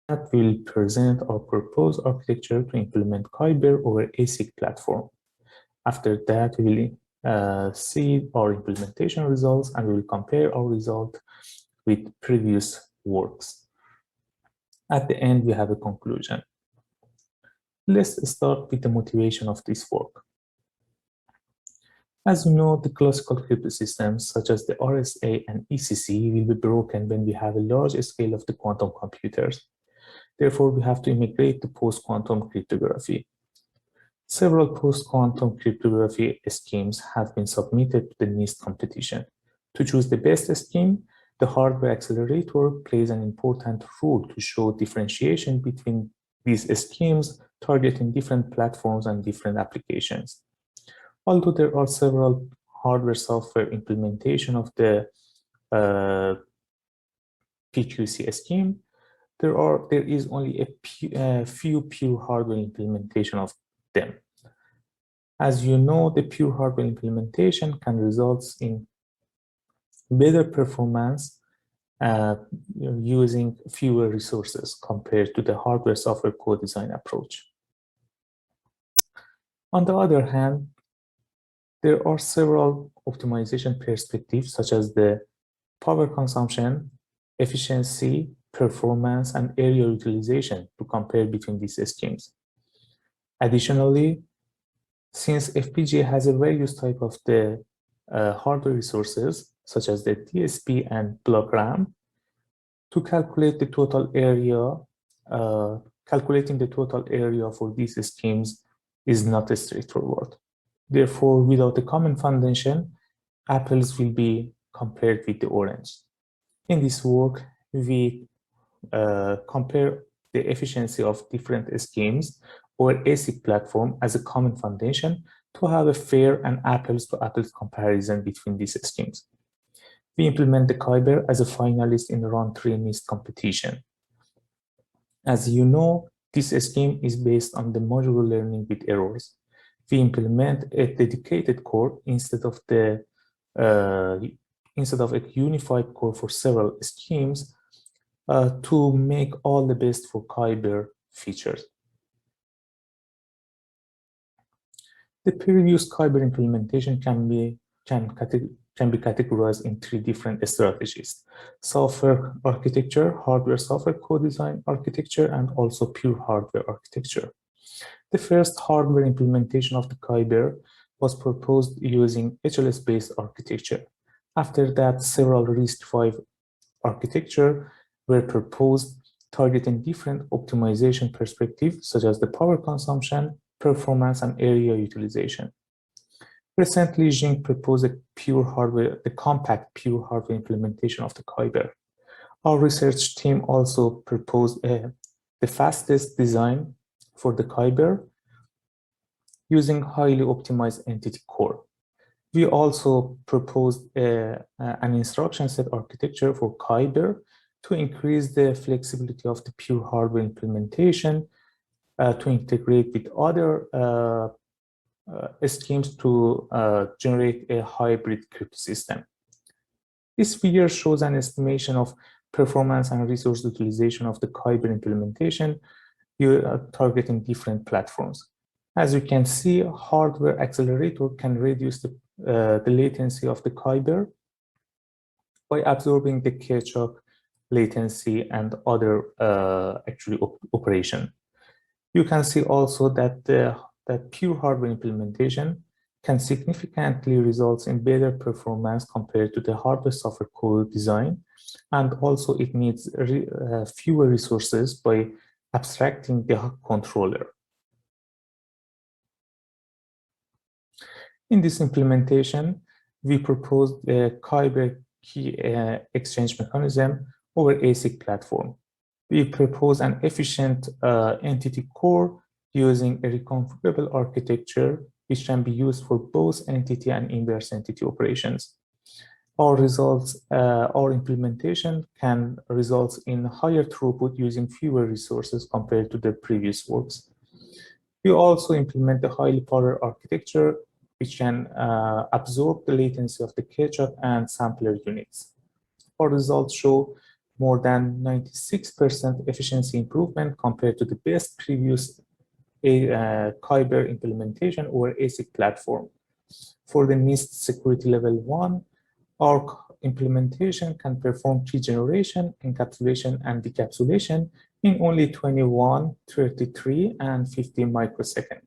That will present our proposed architecture to implement Kyber over ASIC platform. After that, we will see our implementation results and we will compare our result with previous works. At the end, we have a conclusion. Let's start with the motivation of this work. As you know, the classical crypto systems such as the RSA and ECC will be broken when we have a large scale of the quantum computers. Therefore, we have to immigrate to post-quantum cryptography. Several post-quantum cryptography schemes have been submitted to the NIST competition. To choose the best scheme, the hardware accelerator plays an important role to show differentiation between these schemes targeting different platforms and different applications. Although there are several hardware-software implementation of the PQC scheme, there is only a few pure hardware implementation of them. As you know, the pure hardware implementation can result in better performance using fewer resources compared to the hardware-software co-design approach. On the other hand, there are several optimization perspectives, such as the power consumption, efficiency, performance, and area utilization to compare between these schemes. Additionally, since FPGA has a various type of the hardware resources, such as the DSP and block RAM, to calculate the total area, calculating the total area for these schemes is not straightforward. Therefore, without a common foundation, apples will be compared with the orange. In this work, we compare the efficiency of different schemes or ASIC platform as a common foundation to have a fair and apples-to-apples comparison between these schemes. We implement the Kyber as a finalist in the round 3 NIST competition. As you know, this scheme is based on the modular learning with errors. We implement a dedicated core instead of a unified core for several schemes to make all the best for Kyber features. The previous Kyber implementation can be categorized in 3 different strategies: software architecture, hardware-software co-design architecture, and also pure hardware architecture. The first hardware implementation of the Kyber was proposed using HLS-based architecture. After that, several RISC-V architecture were proposed targeting different optimization perspectives, such as the power consumption, performance, and area utilization. Recently, Jing proposed the compact pure hardware implementation of the Kyber. Our research team also proposed the fastest design for the Kyber using highly optimized entity core. We also proposed an instruction set architecture for Kyber to increase the flexibility of the pure hardware implementation, to integrate with other schemes to generate a hybrid crypto system. This figure shows an estimation of performance and resource utilization of the Kyber implementation targeting different platforms. As you can see, hardware accelerator can reduce the latency of the Kyber by absorbing the catch-up latency and other operation. You can see also that that pure hardware implementation can significantly result in better performance compared to the hardware-software co-design, and also it needs fewer resources by abstracting the controller. In this implementation, we proposed the Kyber key exchange mechanism over ASIC platform. We propose an efficient entity core using a reconfigurable architecture, which can be used for both entity and inverse entity operations. Our implementation can result in higher throughput using fewer resources compared to the previous works. We also implement the highly parallel architecture, which can absorb the latency of the catch-up and sampler units. Our results show more than 96% efficiency improvement compared to the best previous Kyber implementation or ASIC platform. For the NIST security level 1, our implementation can perform key generation, encapsulation, and decapsulation in only 21, 33, and 50 microseconds.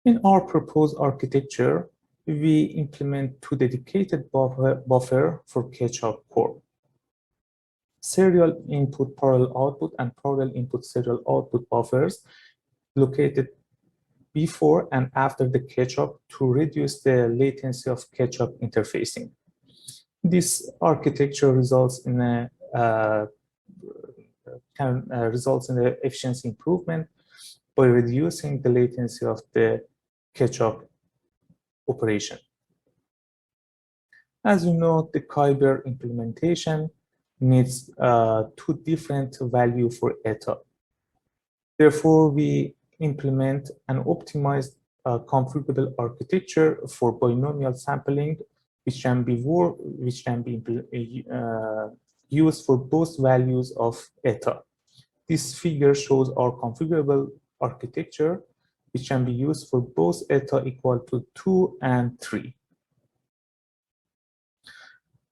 In our proposed architecture, we implement 2 dedicated buffer for catch-up core. Serial input parallel output and parallel input serial output buffers located before and after the catch-up to reduce the latency of catch-up interfacing. This architecture results in the efficiency improvement by reducing the latency of the catch-up operation. As you know, the Kyber implementation needs 2 different values for eta. Therefore, we implement an optimized configurable architecture for binomial sampling which can be used for both values of eta. This figure shows our configurable architecture, which can be used for both eta equal to 2 and 3.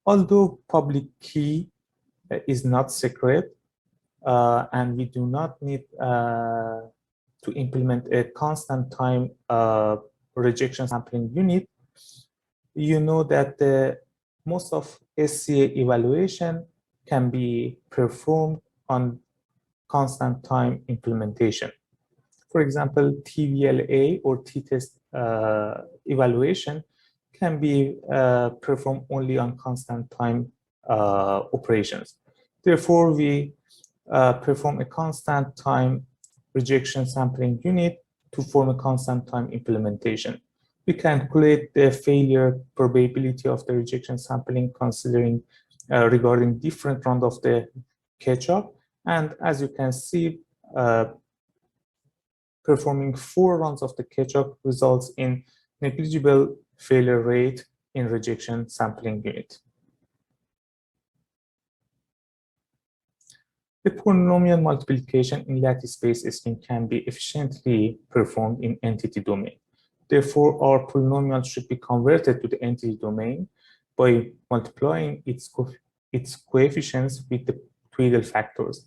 Although public key is not secret, and we do not need to implement a constant time rejection sampling unit, you know that most of SCA evaluation can be performed on constant time implementation. For example, TVLA or t-test evaluation can be performed only on constant time operations. Therefore, we perform a constant time rejection sampling unit to form a constant time implementation. We calculate the failure probability of the rejection sampling considering regarding different round of the catch-up. And as you can see, performing 4 rounds of the catch-up results in negligible failure rate in rejection sampling unit. The polynomial multiplication in lattice-based scheme can be efficiently performed in entity domain. Therefore, our polynomial should be converted to the entity domain by multiplying its coefficients with the Pqtls factors.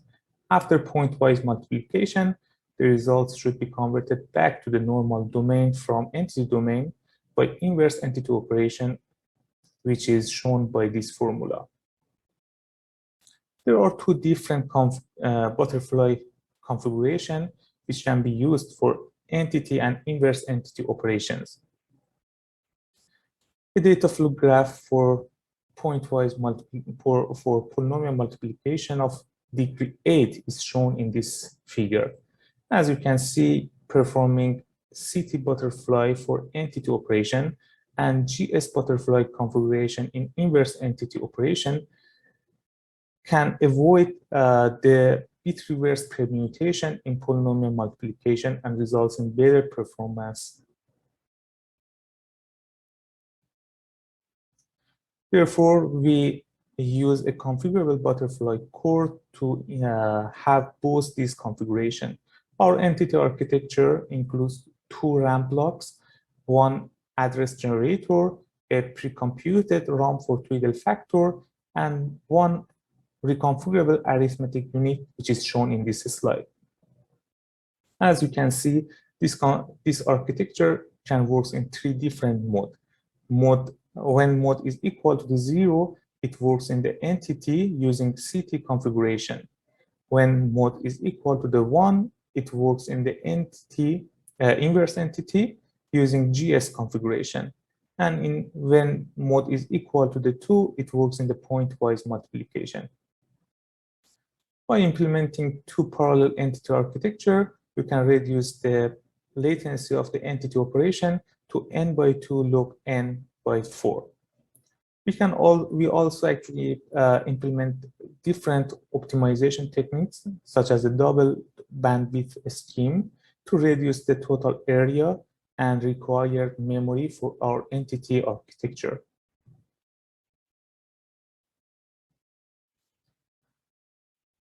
After pointwise multiplication, the results should be converted back to the normal domain from entity domain by inverse entity operation, which is shown by this formula. There are 2 different butterfly configurations which can be used for entity and inverse entity operations. The data flow graph for pointwise for polynomial multiplication of degree 8 is shown in this figure. As you can see, performing CT butterfly for entity operation and GS butterfly configuration in inverse entity operation can avoid the bit reverse permutation in polynomial multiplication and results in better performance. Therefore, we use a configurable butterfly core to have both these configurations. Our entity architecture includes 2 RAM blocks, 1 address generator, a pre-computed RAM for Pqtls factor, and 1 reconfigurable arithmetic unit, which is shown in this slide. As you can see, this architecture can work in 3 different modes. When mode is equal to 0, it works in the entity using CT configuration. When mode is equal to 1, it works in the entity, inverse entity using GS configuration. And when mode is equal to 2, it works in the pointwise multiplication. By implementing 2 parallel entity architecture, you can reduce the latency of the entity operation to n/2 log n by 4. We also actually implement different optimization techniques, such as a double bandwidth scheme, to reduce the total area and required memory for our entity architecture.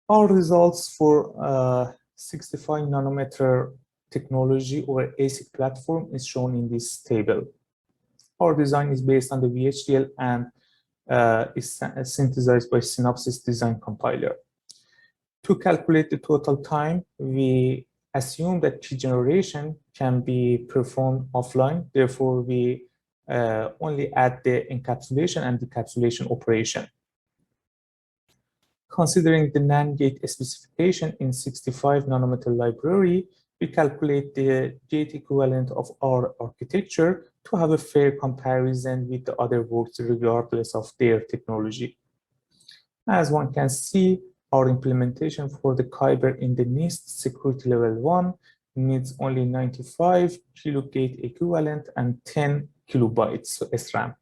Our results for 65 nanometer technology over ASIC platform is shown in this table. Our design is based on the VHDL and is synthesized by Synopsys design compiler. To calculate the total time, we assume that key generation can be performed offline. Therefore, we only add the encapsulation and decapsulation operation. Considering the NAND gate specification in 65 nanometer library, we calculate the gate equivalent of our architecture to have a fair comparison with the other works regardless of their technology. As one can see, our implementation for the Kyber in the NIST security level 1 needs only 95 kilo gate equivalent and 10 kilobytes SRAM.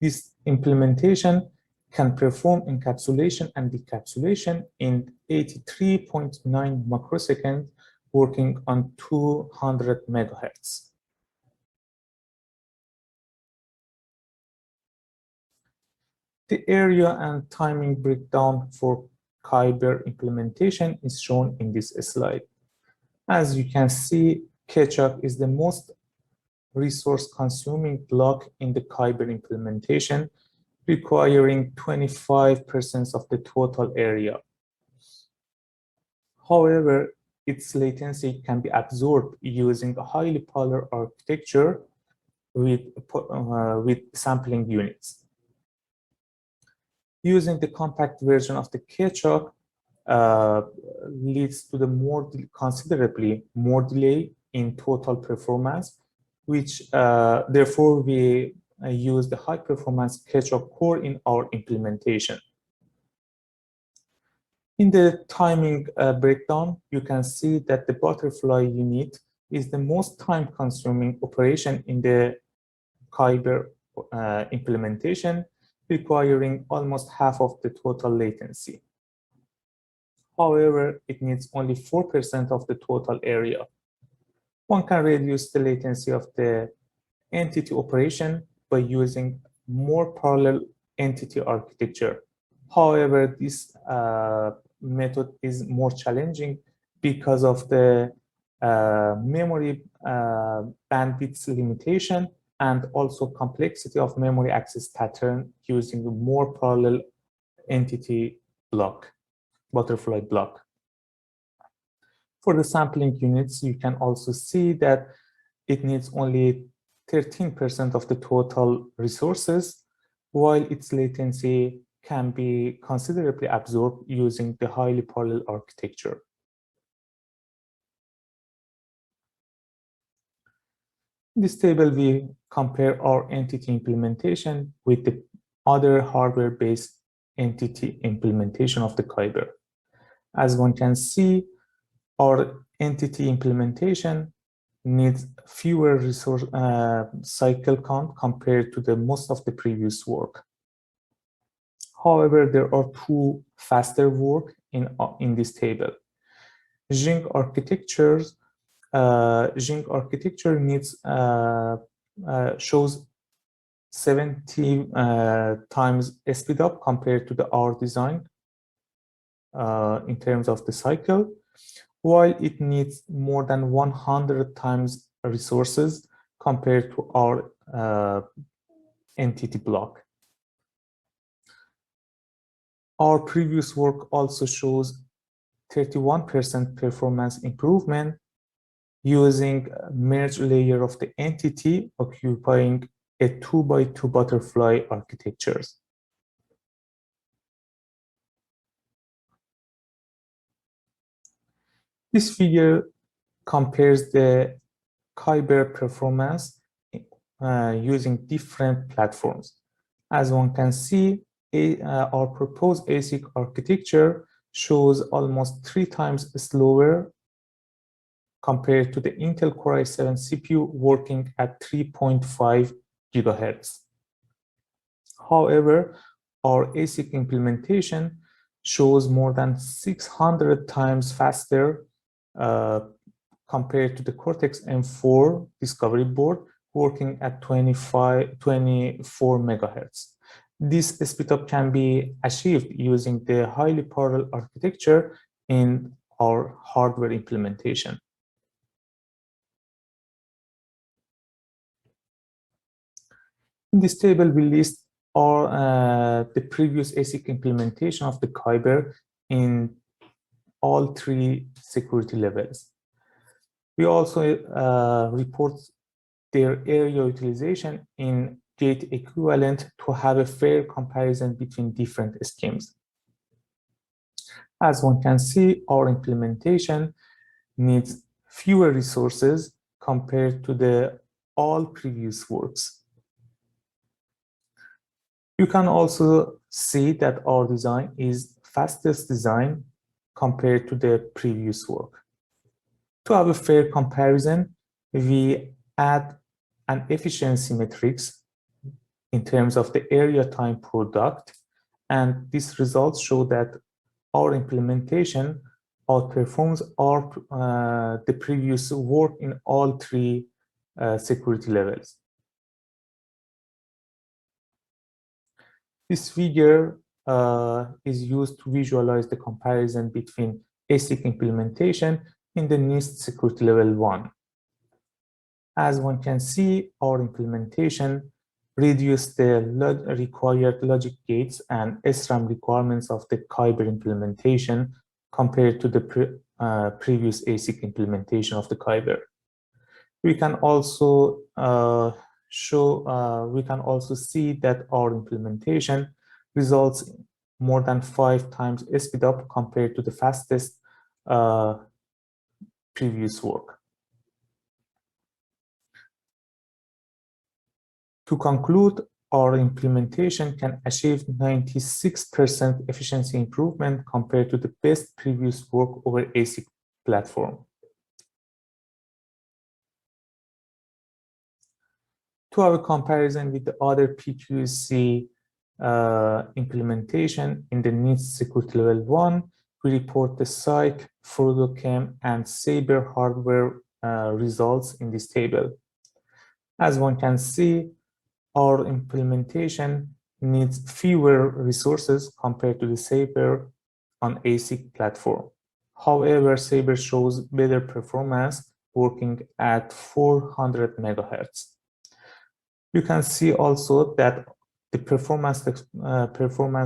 This implementation can perform encapsulation and decapsulation in 83.9 microseconds, working on 200 megahertz. The area and timing breakdown for Kyber implementation is shown in this slide. As you can see, KECHUK is the most resource-consuming block in the Kyber implementation, requiring 25% of the total area. However, its latency can be absorbed using a highly polar architecture with sampling units. Using the compact version of the KECHUK leads to the considerably more delay in total performance, which therefore we use the high performance KECHUK core in our implementation. In the timing breakdown, you can see that the butterfly unit is the most time consuming operation in the Kyber implementation, requiring almost half of the total latency. However, it needs only 4% of the total area. One can reduce the latency of the entity operation by using more parallel entity architecture. However, this method is more challenging because of the memory bandwidth limitation and also complexity of memory access pattern using a more parallel entity block, butterfly block. For the sampling units, you can also see that it needs only 13% of the total resources, while its latency can be considerably absorbed using the highly parallel architecture. In this table, we compare our entity implementation with the other hardware-based entity implementation of the Kyber. As one can see, our entity implementation needs fewer resource cycle count compared to the most of the previous work. However, there are two faster work in this table. Jing architecture needs shows 70 times speed up compared to the R design in terms of the cycle, while it needs more than 100 times resources compared to our entity block. Our previous work also shows 31% performance improvement using a merge layer of the entity occupying a 2x2 butterfly architectures. This figure compares the Kyber performance using different platforms. As one can see, our proposed ASIC architecture shows almost 3 times slower compared to the Intel Core i7 CPU working at 3.5 GHz. However, our ASIC implementation shows more than 600 times faster compared to the Cortex M4 discovery board working at 24 MHz. This speedup can be achieved using the highly parallel architecture in our hardware implementation. In this table, we list the previous ASIC implementation of the Kyber in all 3 security levels. We also report their area utilization in gate equivalent to have a fair comparison between different schemes. As one can see, our implementation needs fewer resources compared to all previous works. You can also see that our design is fastest design compared to the previous work. To have a fair comparison, we add an efficiency matrix in terms of the area time product, and these results show that our implementation outperforms the previous work in all 3 security levels. This figure is used to visualize the comparison between ASIC implementation in the NIST security level 1. As one can see, our implementation reduced the required logic gates and SRAM requirements of the Kyber implementation compared to the previous ASIC implementation of the Kyber. We can also see that our implementation results in more than 5 times speed up compared to the fastest previous work. To conclude, our implementation can achieve 96% efficiency improvement compared to the best previous work over ASIC platform. To our comparison with the other PQC implementation in the NIST security level 1, we report the SAIC, FrodoChem, and Saber hardware results in this table. As one can see, our implementation needs fewer resources compared to the Saber on ASIC platform. However, Saber shows better performance working at 400 megahertz. You can see also that the performance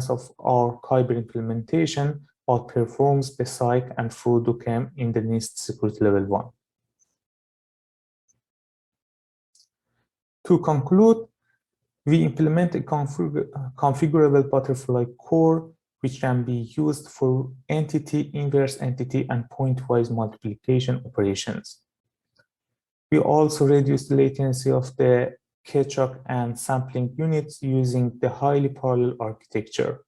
of our Kyber implementation outperforms the SAIC and FrodoChem in the NIST security level 1. To conclude, we implement a configurable butterfly core which can be used for entity, inverse entity, and pointwise multiplication operations. We also reduce the latency of the Ketchuk and sampling units using the highly parallel architecture.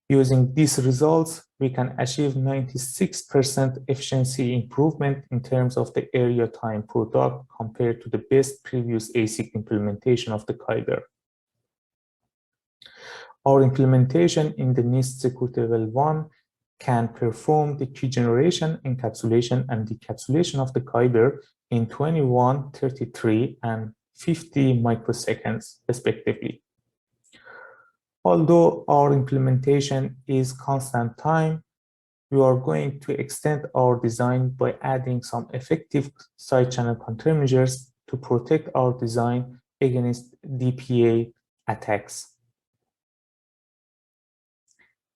Using these results, we can achieve 96% efficiency improvement in terms of the area time product compared to the best previous ASIC implementation of the Kyber. Our implementation in the NIST security level 1 can perform the key generation, encapsulation, and decapsulation of the Kyber in 21, 33, and 50 microseconds, respectively. Although our implementation is constant time, we are going to extend our design by adding some effective side channel countermeasures to protect our design against DPA attacks.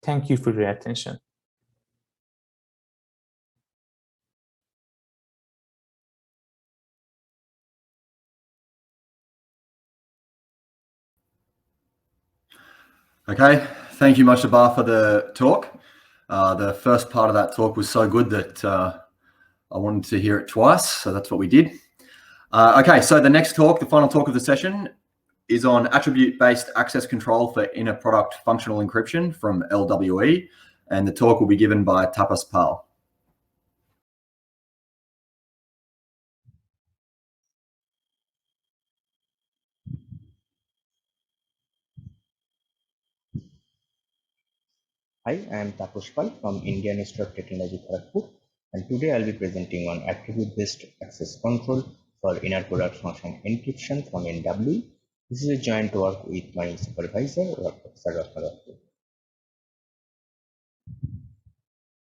Thank you for your attention. Okay, thank you, Mojtaba, for the talk. The first part of that talk was so good that I wanted to hear it twice, so that's what we did. Okay, so the next talk, the final talk of the session, is on attribute-based access control for inner product functional encryption from LWE, and the talk will be given by Tapas Pal. Hi, I am Tapas Pal from Indian Institute of Technology, Kharagpur, and today I'll be presenting on attribute-based access control for inner product function encryption from NWE. This is a joint work with my supervisor, Professor.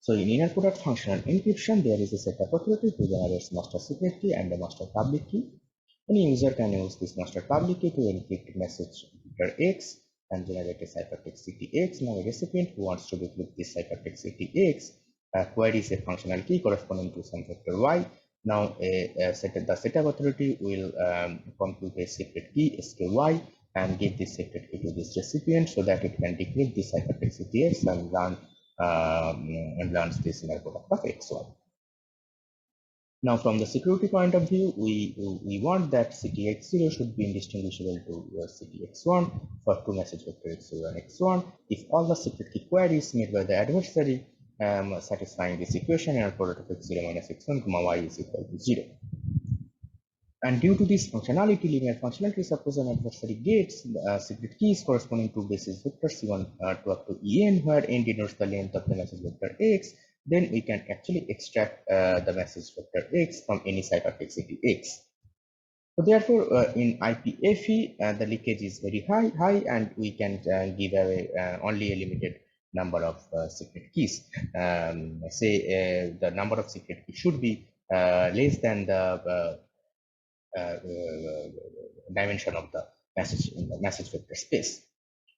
So in inner product functional encryption, there is a set of authority to generate master secret key and a master public key. Any user can use this master public key to encrypt message vector X and generate a ciphertext CTX. Now a recipient who wants to decrypt this ciphertext CTX queries a functional key corresponding to some vector Y. Now the setup authority will compute a secret key SKY and give this secret key to this recipient so that it can decrypt this ciphertext CTX and learns this inner product of XY. Now, from the security point of view, we want that CTX0 should be indistinguishable to CTX1 for two message vector X0 and X1. If all the secret key queries made by the adversary satisfying this equation, inner product of X0 minus X1, Y is equal to 0. And due to this functionality, linear functionality, suppose an adversary gets secret keys corresponding to basis vector C1 to up to En, where n denotes the length of the message vector X, then we can actually extract the message vector X from any ciphertext CTX. So therefore, in IPFE, the leakage is very high, and we can give away only a limited number of secret keys. Say the number of secret keys should be less than the dimension of the message in the message vector space.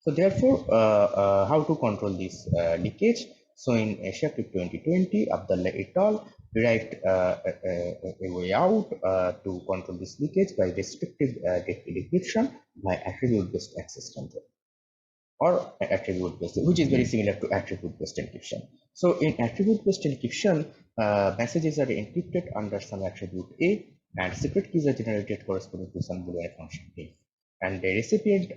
So therefore, how to control this leakage? So in Asia 2020, Abdullah et al. Derived a way out to control this leakage by restrictive decryption by attribute-based access control, or attribute-based, which is very similar to attribute-based encryption. So in attribute-based encryption, messages are encrypted under some attribute A, and secret keys are generated corresponding to some Boolean function A. And the recipient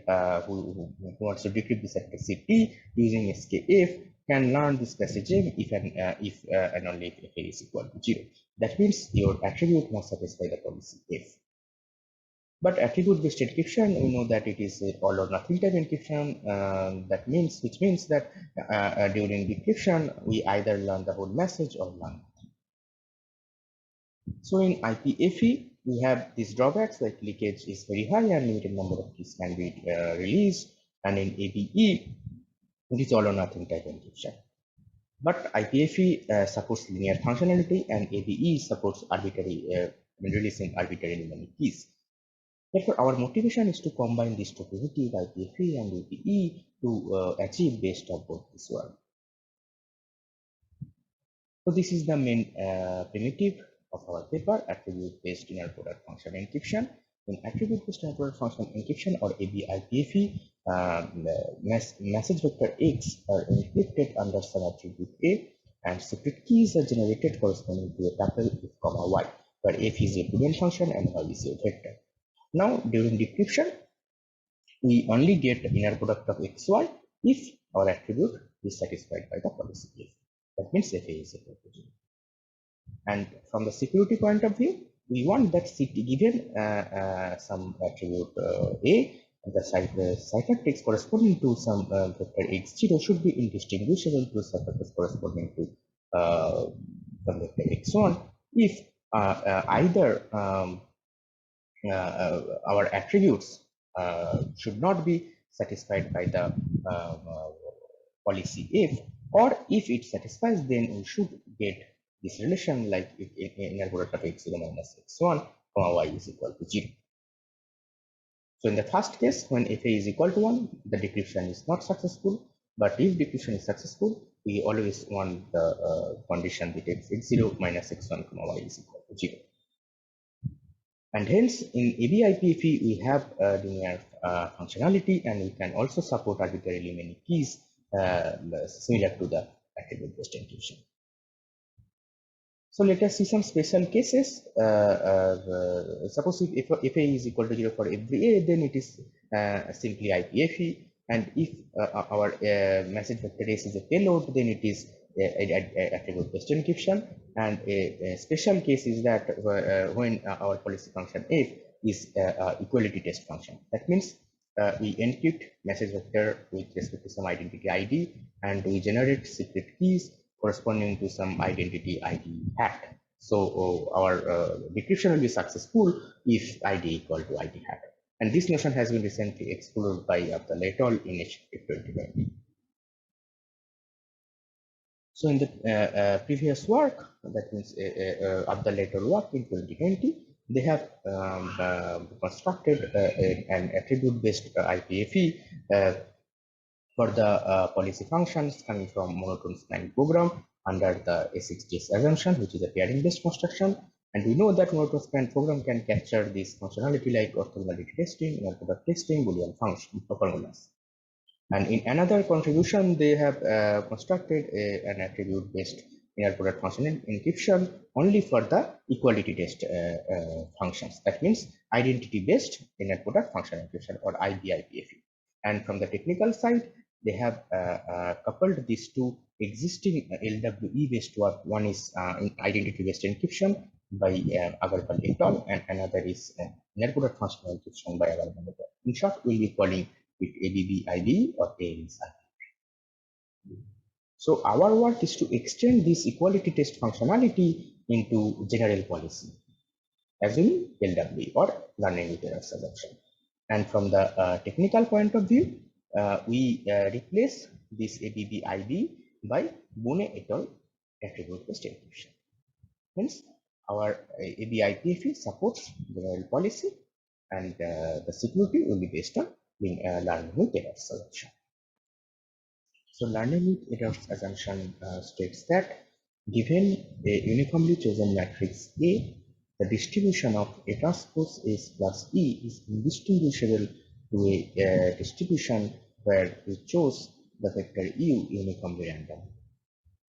who wants to decrypt this accuracy T using SKF can learn this message if and only if A is equal to 0. That means your attribute must satisfy the policy F. But attribute-based encryption, we know that it is all or nothing type encryption. Which means that during decryption, we either learn the whole message or learn nothing. So in IPFE, we have these drawbacks, like leakage is very high and limited number of keys can be released. And in ABE, it is all or nothing type encryption. But IPFE supports linear functionality, and ABE supports arbitrary releasing arbitrarily many keys. Therefore, our motivation is to combine these two primitives, IPFE and ABE, to achieve best of both this world. So this is the main primitive of our paper, attribute-based inner product function encryption. In attribute-based inner product function encryption, or ABIPFE, message vector X are encrypted under some attribute A, and secret keys are generated corresponding to a tuple F, Y, where F is a Boolean function and Y is a vector. Now, during decryption, we only get the inner product of XY if our attribute is satisfied by the policy F. That means FA is equal to 0. And from the security point of view, we want that given some attribute A, the ciphertext corresponding to some vector X0 should be indistinguishable to ciphertext corresponding to some vector X1 if either our attributes should not be satisfied by the policy F, or if it satisfies, then we should get this relation like inner product of X0 minus X1, Y is equal to 0. So in the first case, when FA is equal to 1, the decryption is not successful. But if decryption is successful, we always want the condition that X0 minus X1, Y is equal to 0. And hence, in ABIPFE, we have linear functionality, and we can also support arbitrarily many keys similar to the attribute-based encryption. So let us see some special cases. Suppose if A is equal to 0 for every A, then it is simply IPFE. And if our message vector S is a payload, then it is attribute-based encryption. And a special case is that when our policy function F is equality test function. That means we encrypt message vector with respect to some identity ID, and we generate secret keys corresponding to some identity ID hat. So our decryption will be successful if ID equal to ID hat. And this notion has been recently explored by Abdullah et al. In Asia 2020. So in the previous work, that means Abdullah et al. Work in 2020, they have constructed an attribute-based IPFE for the policy functions coming from monotone spanning program under the A6GS assumption, which is a pairing-based construction. And we know that monotone span program can capture this functionality like orthogonality testing, inner product testing, Boolean function formulas. And in another contribution, they have constructed an attribute-based inner product function encryption only for the equality test functions. That means identity-based inner product function encryption, or IBIPFE. And from the technical side, they have coupled these two existing LWE-based work. One is identity-based encryption by Agarwal et al., and another is inner product function encryption by Armando. In short, we'll be calling with ABBID or ALS. So our work is to extend this equality test functionality into general policy. assuming LW or learning with errors assumption. And from the technical point of view, we replace this ABBIB by Boone et al. Attribute-based encryption. Hence, our ABIPFE supports general policy, and the security will be based on learning with errors assumption. So, learning with errors assumption states that given a uniformly chosen matrix A, the distribution of A transpose S plus E is indistinguishable to a distribution where we chose the vector U uniformly random.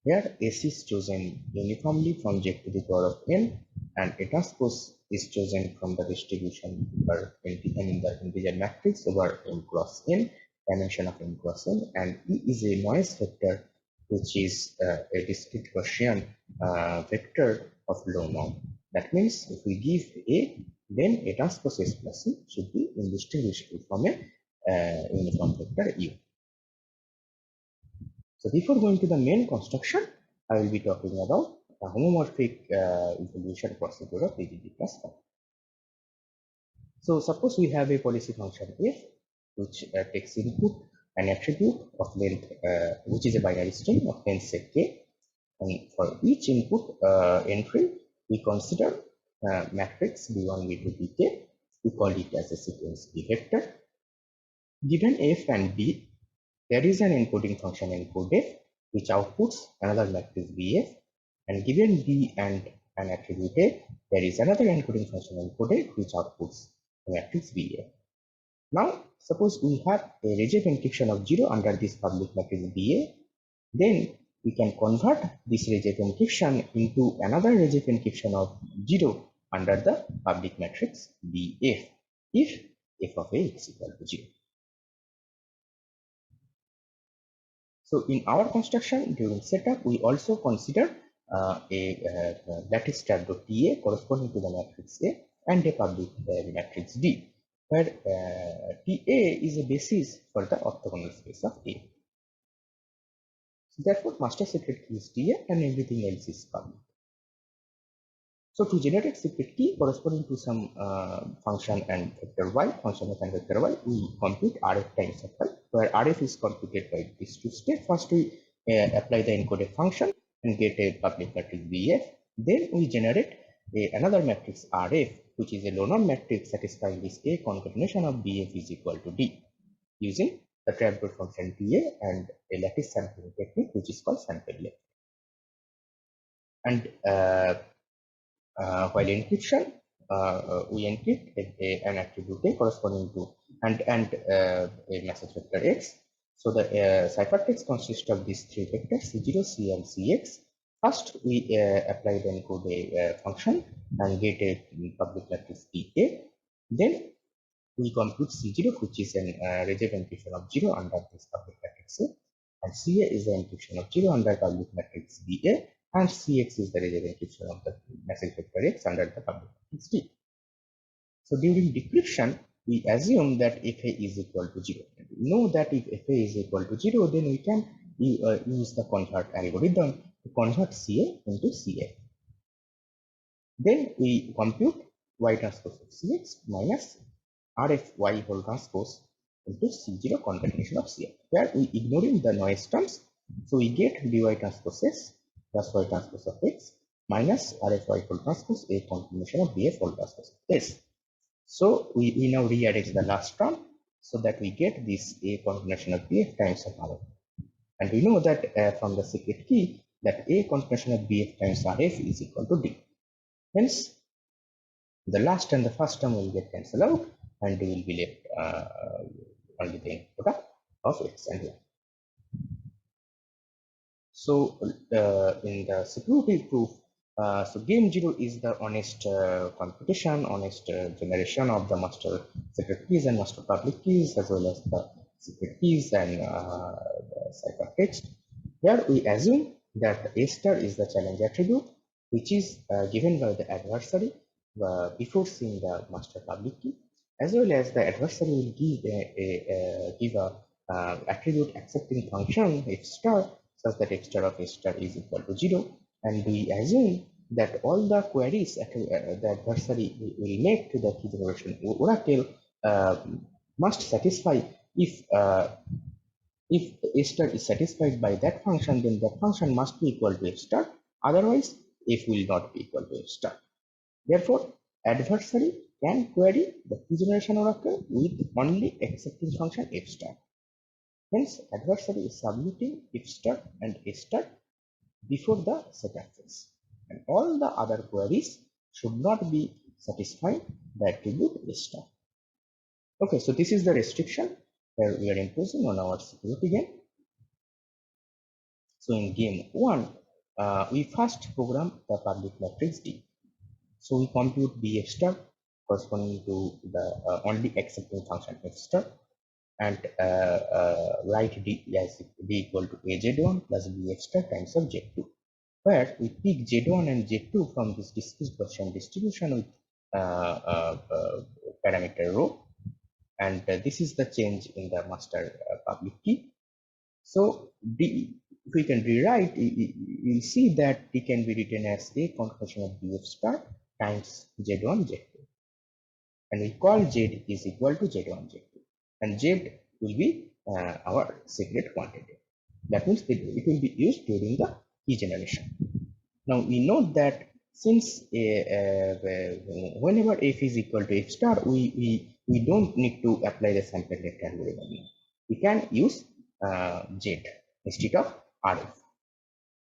Here S is chosen uniformly from J to the power of n, and A transpose is chosen from the distribution over in the integer matrix over m cross n, dimension of m cross n, and E is a noise vector, which is a discrete Gaussian vector of low norm. That means if we give A, then A transpose S plus E should be indistinguishable from a uniform vector U. So before going to the main construction, I will be talking about the homomorphic evolution procedure of ABB plus 1. So suppose we have a policy function f, which takes input an attribute of length, which is a binary string of length set k, and for each input entry, we consider matrix b1, b2, bk. We call it as a sequence b vector. Given f and b, there is an encoding function encode f, which outputs another matrix bf, and given b and an attribute a, there is another encoding function encode a, which outputs a matrix bf. Now, suppose we have a Rejef encryption of 0 under this public matrix ba, then we can convert this Rejef encryption into another Rejef encryption of 0 under the public matrix bf, if f of a is equal to 0. So in our construction during setup, we also consider a lattice trapdoor TA corresponding to the matrix A and a public matrix D, where TA is a basis for the orthogonal space of A. So therefore, master secret key is TA and everything else is public. So to generate secret key corresponding to some function and vector y, function f and vector y, we compute RF times of y, where RF is computed by these two steps. First, we apply the encoded function and get a public matrix BF. Then we generate another matrix RF, which is a low norm matrix satisfying this A concatenation of BF is equal to D, using the trapdoor function TA and a lattice sampling technique, which is called sample length. And while encryption, we encrypt an attribute A corresponding to and a message vector X. So the ciphertext consists of these three vectors C0, C, and Cx. First, we apply the encode a function and get a public matrix PA. Then we compute C0, which is an Rejef encryption of 0 under this public matrix A, and CA is the encryption of 0 under public matrix BA, and Cx is the Rejef encryption of the message vector X under the public matrix D. So during decryption, we assume that FA is equal to 0. We know that if FA is equal to 0, then we can use the convert algorithm to convert CA into CA. Then we compute y transpose of Cx minus RFY whole transpose into C0 concatenation of CA. Here we ignoring the noise terms, so we get dy transpose S plus y transpose of X minus RFY whole transpose A concatenation of BF whole transpose of S. So we now rearrange the last term so that we get this A concatenation of BF times of RF. And we know that from the secret key that A concatenation of BF times RF is equal to D. Hence, the last and the first term will get cancelled out, and we will be left only the input of X and Y. So in the security proof, so game 0 is the honest computation, honest generation of the master secret keys and master public keys, as well as the secret keys and the ciphertext. Here we assume that A star is the challenge attribute, which is given by the adversary before seeing the master public key, as well as the adversary will give a attribute accepting function F star, such that F star of A star is equal to 0, and we assume that all the queries the adversary will make to the key generation oracle must satisfy if A star is satisfied by that function, then that function must be equal to F star. Otherwise, F will not be equal to F star. Therefore, adversary can query the key generation oracle with only accepting function F star. Hence, adversary is submitting F star and A star before the setup phase. And all the other queries should not be satisfied the attribute A star. Okay, so this is the restriction where we are imposing on our security game. So in game 1, we first program the public matrix D. So we compute B F star corresponding to the only accepting function F star, and write D as D equal to AZ1 plus B F star times of Z2, where we pick Z1 and Z2 from this discrete Gaussian distribution with parameter rho, and this is the change in the master public key. So D, if we can rewrite, you see that D can be written as a concatenation of B F star times Z1 Z2, and we call Z is equal to Z1 Z2, and Z will be our secret quantity. That means it will be used during the key generation. Now we note that since whenever F is equal to F star, we don't need to apply the sample left algorithm. We can use Z instead of RF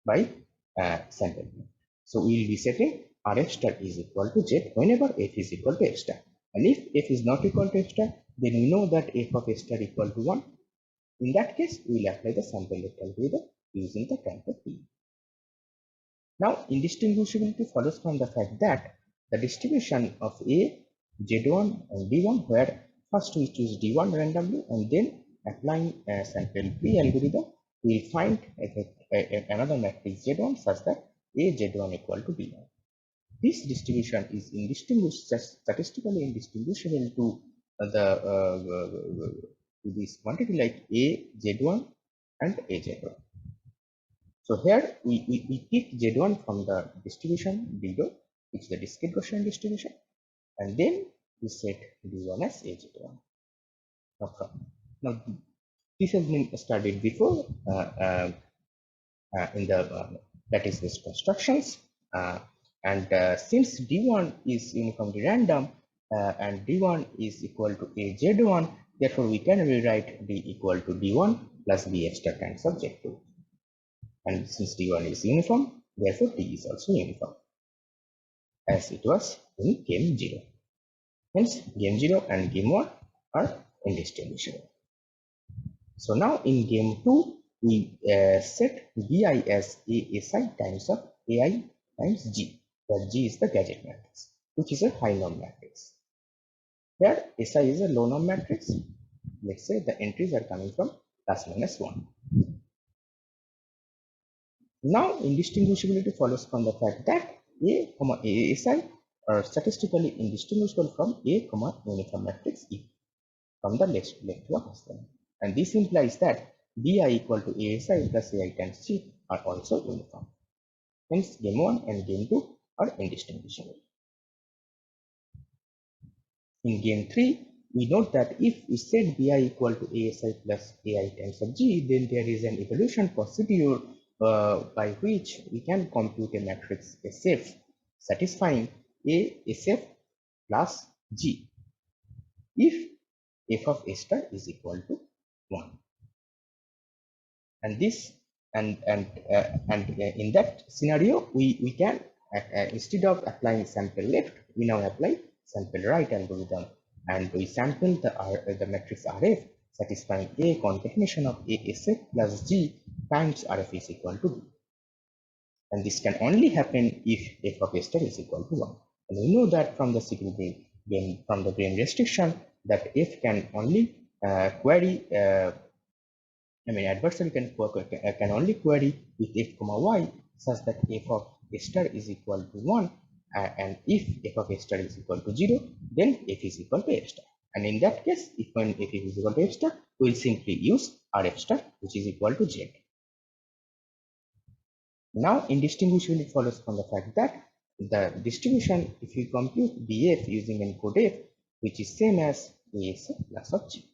by sample. So we will be setting RF star is equal to Z whenever F is equal to F star. And if F is not equal to F star, then we know that F of F star equal to 1. In that case, we will apply the sample left algorithm using the transfer P. Now, indistinguishability follows from the fact that the distribution of A, Z1 and D1, where first we choose D1 randomly and then applying a sample P algorithm, we will find another matrix Z1 such that A Z1 equal to D1. This distribution is statistically indistinguishable to this quantity like A Z1 and A Z1. So here we pick Z1 from the distribution below, which is the discrete Gaussian distribution, and then we set D1 as AZ1. Now this has been studied before in the lattice-based constructions, and since D1 is uniformly random and D1 is equal to AZ1, therefore we can rewrite D equal to D1 plus B F star times of Z2. And since D1 is uniform, therefore D is also uniform, as it was in game 0. Hence, game 0 and game 1 are indistinguishable. So now in game 2, we set Bi as ASI times of AI times G, where G is the gadget matrix, which is a high norm matrix. Here, SI is a low norm matrix. Let's say the entries are coming from plus minus 1. Now, indistinguishability follows from the fact that A, ASI are statistically indistinguishable from A, uniform matrix E from the left one as well. And this implies that Bi equal to ASI plus AI times G are also uniform. Hence, game 1 and game 2 are indistinguishable. In game 3, we note that if we set Bi equal to ASI plus AI times of G, then there is an evolution procedure by which we can compute a matrix SF satisfying A SF plus G if f of A star is equal to 1. And this and in that scenario, we can instead of applying sample left, we now apply sample right algorithm, and we sample the matrix RF satisfying A concatenation of A SF plus G times RF is equal to B. And this can only happen if f of A star is equal to 1. And we know that from the security game, from the game restriction, that f can only query, adversary can only query with f comma y such that f of A star is equal to 1, and if f of A star is equal to 0, then f is equal to F star. And in that case, if when f is equal to F star, we will simply use RF star, which is equal to Z. Now, indistinguishability follows from the fact that the distribution, if you compute BF using encode F, which is same as AX plus of G.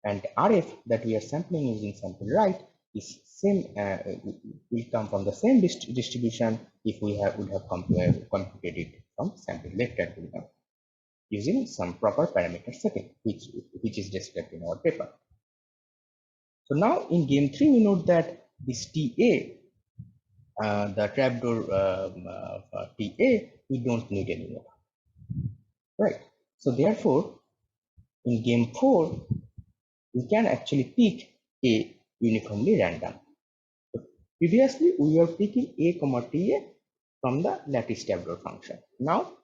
And RF that we are sampling using sample right is same, will come from the same distribution if we would have computed it from sample left algorithm using some proper parameter setting, which is described in our paper. So now in game 3, we note that this TA, the trapdoor TA, we don't need anymore, right? So therefore, in game 4, we can actually pick A uniformly random. So previously, we were picking A, TA from the lattice trapdoor function. Now,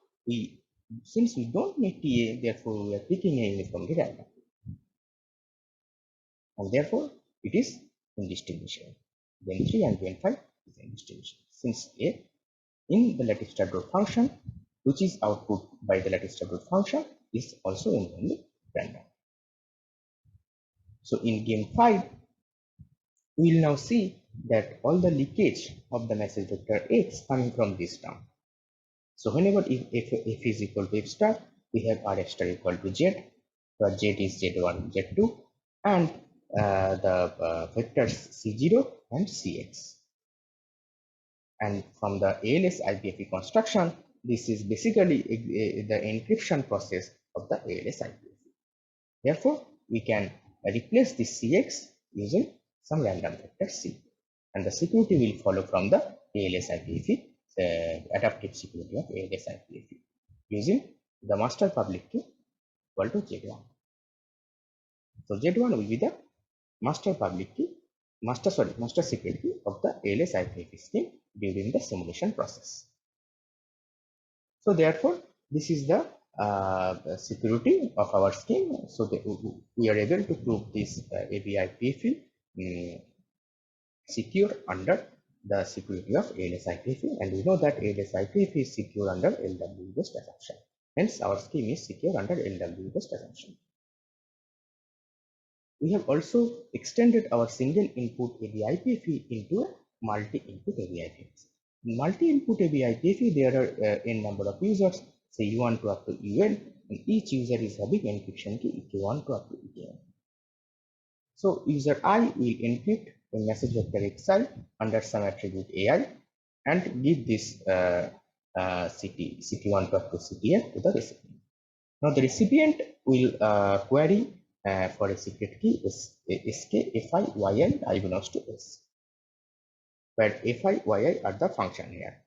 since we don't need TA, therefore we are picking A uniformly random. And therefore, it is indistinguishable. Game 3 and game 5 is indistinguishable. Since A in the lattice trapdoor function, which is output by the lattice trapdoor function, is also uniformly random. So in game 5, we will now see that all the leakage of the message vector X coming from this term. So whenever if is equal to F star, we have RF star equal to Z, where Z is Z1, Z2, and the vectors C0 and Cx. And from the ALS IPFE construction, this is basically the encryption process of the ALS IPFE. Therefore, we can replace this Cx using some random vector C, and the security will follow from the ALS IPFE, adaptive security of ALS IPFE, using the master public key equal to Z1. So Z1 will be the master public key, master secret key of the ALS IPFE scheme during the simulation process. So therefore, this is the security of our scheme. So we are able to prove this ABI-IPFE secure under the security of ALS IPFE, and we know that ALS IPFE is secure under LW-based assumption. Hence, our scheme is secure under LW-based assumption. We have also extended our single input ABI-IPFE into a multi-input ABI-IPFE. In multi-input ABI-IPFE, there are n number of users, say U1 to up to UN, and each user is having encryption key EK1 to up to EK1. So user I will encrypt a message vector XI under some attribute AI and give this CT1 to up to CTN to the recipient. Now the recipient will query for a secret key SK FI YI I belongs to S, where FI YI are the function here.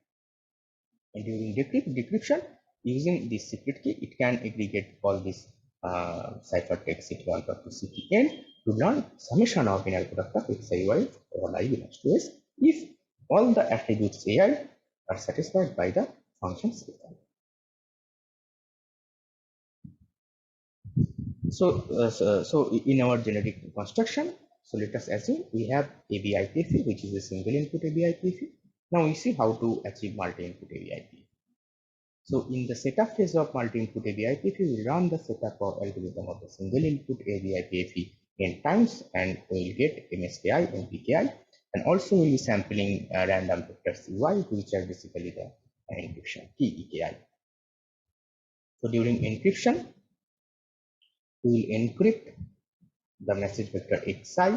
And during decryption, using this secret key, it can aggregate all these ciphertext CT1 to CTN to learn summation of inner product of XIY or I belongs to S if all the attributes AI are satisfied by the functions AI. So in our generic construction, so let us assume we have ABI-IPFE, which is a single input ABI-IPFE. Now we see how to achieve multi-input ABI-IPFE. So in the setup phase of multi-input ABI-IPFE, we run the setup of algorithm of the single input ABI-IPFE n times, and we will get MSKI and PKI, and also we will be sampling random vectors CY, which are basically the encryption key EKI. So during encryption, we will encrypt the message vector XI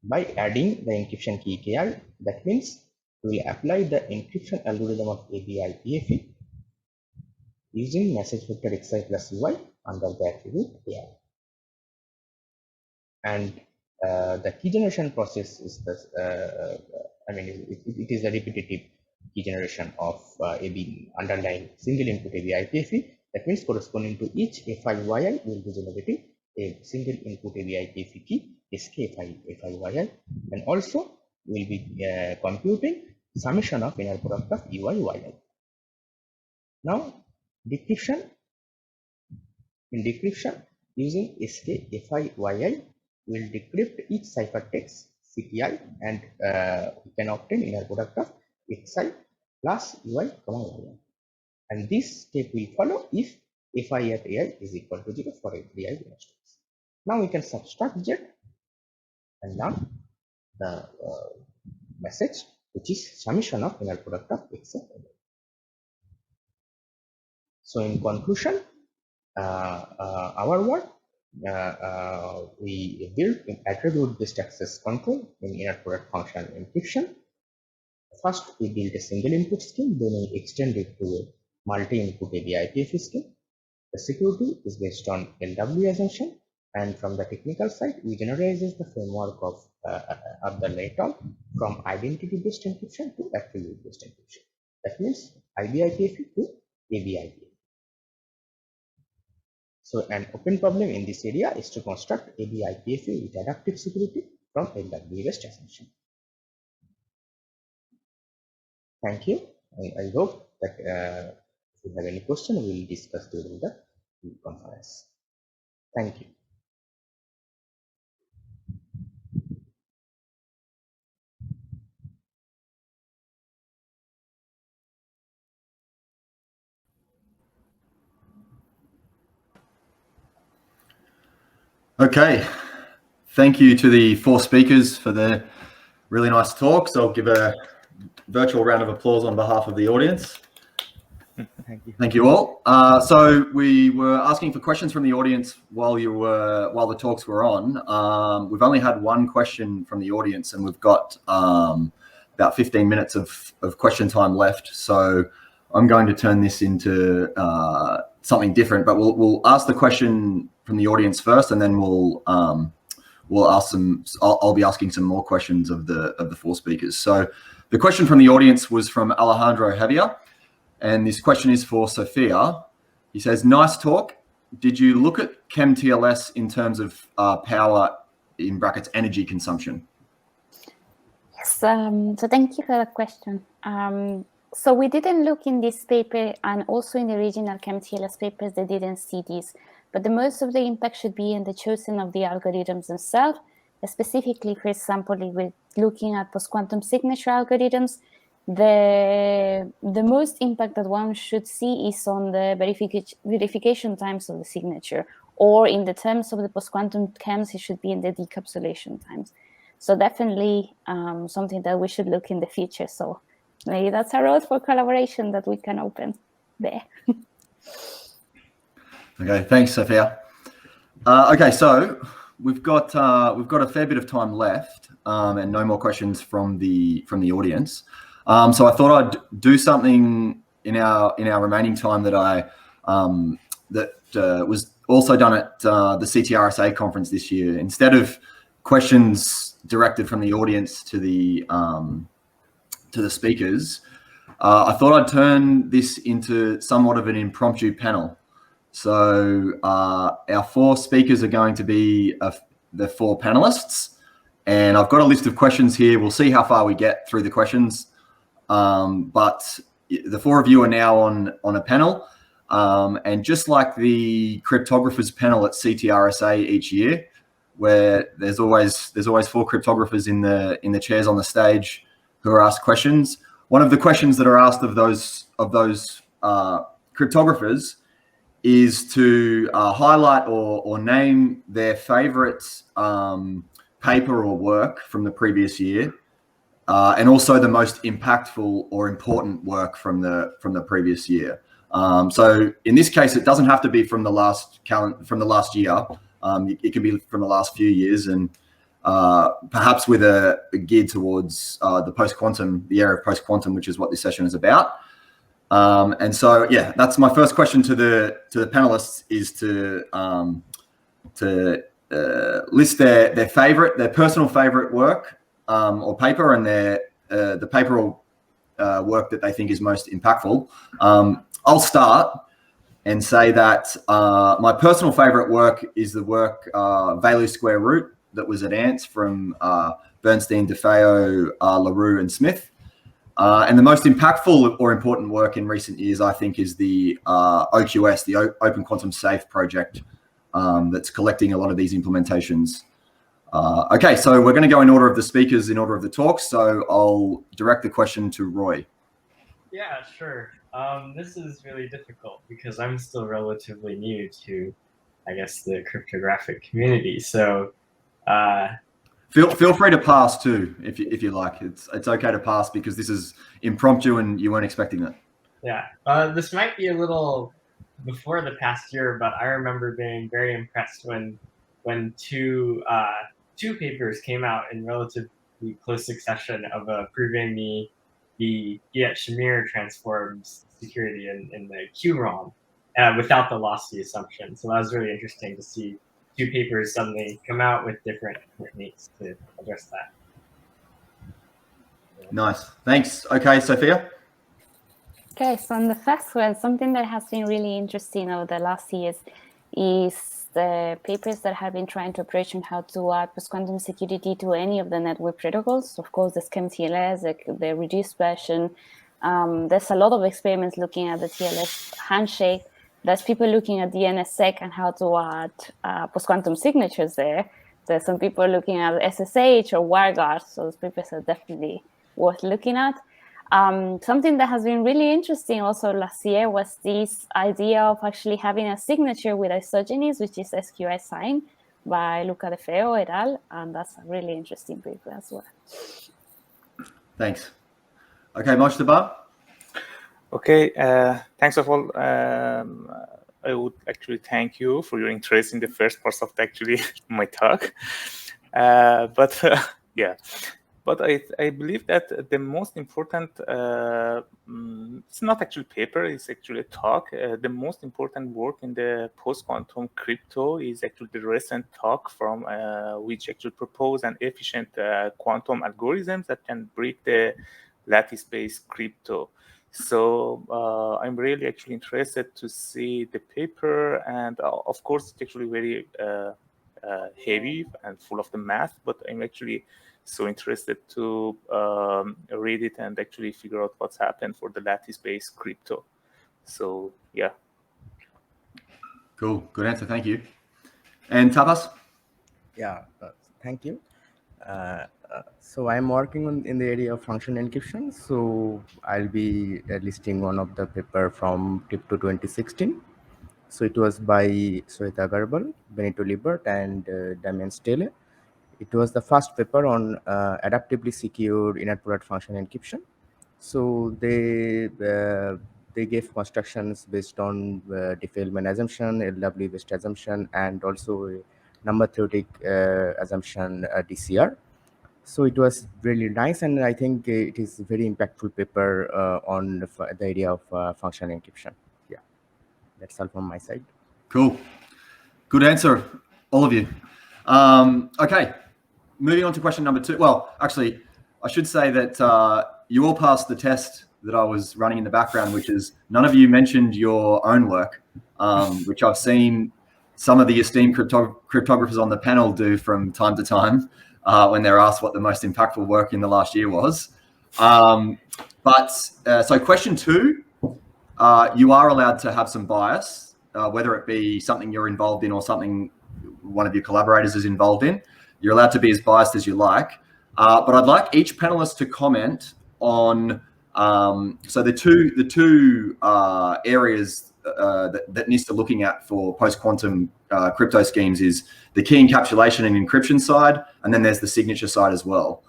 by adding the encryption key EKI. That means we will apply the encryption algorithm of ABI-IPFE using message vector XI plus CY under the attribute AI. And the key generation process is the, it is a repetitive key generation of underlying single input ABI-IPFE. That means corresponding to each FIYI will be generating a single input ABI-IPFE key SK FIYI, and also will be computing summation of inner product of UIYI. Now decryption. In decryption, using SK FIYI, will decrypt each ciphertext CTI, and we can obtain inner product of XI plus UI, YI. And this step will follow if FI at AI is equal to 0 for every I belongs to S. Now we can subtract Z, and now message, which is summation of inner product of x and y. So in conclusion, our work, we built an attribute-based access control in inner product function encryption. First, we built a single input scheme, then we extended to a multi-input ABI-IPFE scheme. The security is based on LW assumption, and from the technical side, we generalizes the framework of the later from identity-based encryption to attribute-based encryption. That means IBIPFE to ABIPFE. So an open problem in this area is to construct ABIPFE with adaptive security from LW-based assumption. Thank you. I hope that if you have any question, we will discuss during the conference. Thank you. Okay, thank you to the 4 speakers for their really nice talks. I'll give a virtual round of applause on behalf of the audience. Thank you. Thank you all. So we were asking for questions from the audience while the talks were on. We've only had one question from the audience, and we've got about 15 minutes of question time left. So I'm going to turn this into something different, but we'll ask the question from the audience first, and then we'll ask some. I'll be asking some more questions of the 4 speakers. So the question from the audience was from Alejandro Javier, and this question is for Sofía. He says, "Nice talk. Did you look at KEMTLS in terms of power in brackets energy consumption?" Yes. So thank you for that question. So we didn't look in this paper, and also in the original KEMTLS papers, they didn't see this. But the most of the impact should be in the choosing of the algorithms themselves. Specifically, for example, if we're looking at post-quantum signature algorithms, the most impact that one should see is on the verification times of the signature, or in the terms of the post-quantum KEMS, it should be in the decapsulation times. So definitely something that we should look in the future. So maybe that's a road for collaboration that we can open there. Okay, thanks, Sofía. Okay, so we've got a fair bit of time left, and no more questions from the audience. So I thought I'd do something in our remaining time that was also done at the CTRSA conference this year. Instead of questions directed from the audience to the speakers, I thought I'd turn this into somewhat of an impromptu panel. So our 4 speakers are going to be the 4 panelists, and I've got a list of questions here. We'll see how far we get through the questions, but the 4 of you are now on a panel, and just like the cryptographers panel at CTRSA each year, where there's always 4 cryptographers in the chairs on the stage who are asked questions. One of the questions that are asked of those cryptographers is to highlight or name their favorite paper or work from the previous year, and also the most impactful or important work from the previous year. So in this case, it doesn't have to be from the last year. It can be from the last few years, and perhaps with a geared towards the area of post-quantum, which is what this session is about. And so, yeah, that's my first question to the panelists, is to list their personal favorite work or paper, and the paper or work that they think is most impactful. I'll start and say that my personal favorite work is the work Value Square Root that was at ANTS from Bernstein, DeFeo, LaRue, and Smith. And the most impactful or important work in recent years, I think, is the OQS, the Open Quantum Safe project, that's collecting a lot of these implementations. Okay, so we're going to go in order of the speakers, in order of the talks. So I'll direct the question to Roy. Yeah, sure. This is really difficult because I'm still relatively new to, I guess, the cryptographic community. So Feel free to pass too, if you like. It's okay to pass because this is impromptu and you weren't expecting it. Yeah, this might be a little before the past year, but I remember being very impressed when two papers came out in relatively close succession of proving the Shamir transforms security in the QROM without the lossy assumption. So that was really interesting to see two papers suddenly come out with different techniques to address that. Nice, thanks. Okay, Sophia. Okay, so on the first one, something that has been really interesting over the last years is the papers that have been trying to approach on how to add post-quantum security to any of the network protocols. Of course, the KEMTLS, the reduced version. There's a lot of experiments looking at the TLS handshake. There's people looking at the NSSEC and how to add post-quantum signatures there. There's some people looking at SSH or WireGuard, so those papers are definitely worth looking at. Something that has been really interesting also last year was this idea of actually having a signature with isogenies, which is SQI sign by Luca De Feo et al. And that's a really interesting paper as well. Thanks. Okay, Mojtaba. Okay, thanks of all. I would actually thank you for your interest in the first part of my talk. Yeah. But I believe that the most important, it's not actually paper, it's actually a talk. The most important work in the post-quantum crypto is actually the recent talk from which actually propose an efficient quantum algorithms that can break the lattice-based crypto. So I'm really actually interested to see the paper, and of course it's actually very heavy and full of the math, but I'm actually so interested to read it and actually figure out what's happened for the lattice-based crypto. So yeah. Cool, good answer, thank you. And Tapas? Yeah, thank you. So I'm working in the area of function encryption. So I'll be listing one of the paper from Crypto 2016. So it was by Sweta Garbal, Benito Libert, and Damian Stele. It was the first paper on adaptively secure inner product function encryption. So they gave constructions based on Diffie-Hellman assumption, LW-based assumption, and also a number theoretic assumption DCR. So it was really nice, and I think it is a very impactful paper on the area of function encryption. Yeah, that's all from my side. Cool, good answer, all of you. Okay, moving on to question number 2. Well, actually, I should say that you all passed the test that I was running in the background, which is none of you mentioned your own work, which I've seen some of the esteemed cryptographers on the panel do from time to time when they're asked what the most impactful work in the last year was. So question 2, you are allowed to have some bias, whether it be something you're involved in or something one of your collaborators is involved in. You're allowed to be as biased as you like, but I'd like each panelist to comment on so the two areas that NIST are looking at for post-quantum crypto schemes is the key encapsulation and encryption side, and then there's the signature side as well.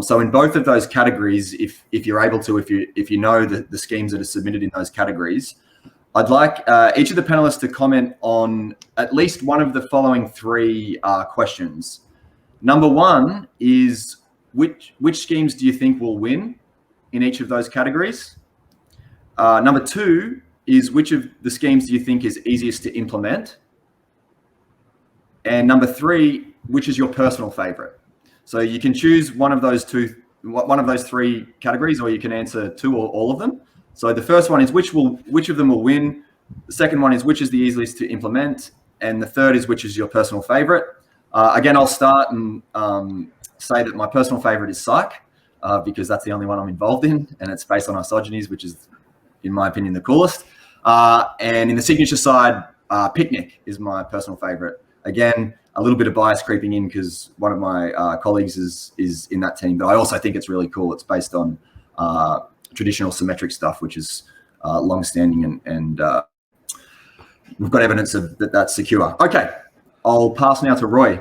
So in both of those categories, if you're able to, if you know the schemes that are submitted in those categories, I'd like each of the panelists to comment on at least one of the following 3 questions. Number 1 is which schemes do you think will win in each of those categories? Number 2 is which of the schemes do you think is easiest to implement? And number 3, which is your personal favorite? So you can choose one of those 3 categories, or you can answer 2 or all of them. So the first one is which of them will win. The second one is which is the easiest to implement, and the third is which is your personal favorite. Again, I'll start and say that my personal favorite is Psych, because that's the only one I'm involved in, and it's based on isogenies, which is, in my opinion, the coolest. And in the signature side, Picnic is my personal favorite. Again, a little bit of bias creeping in because one of my colleagues is in that team, but I also think it's really cool. It's based on traditional symmetric stuff, which is long-standing, and we've got evidence of that's secure. Okay, I'll pass now to Roy.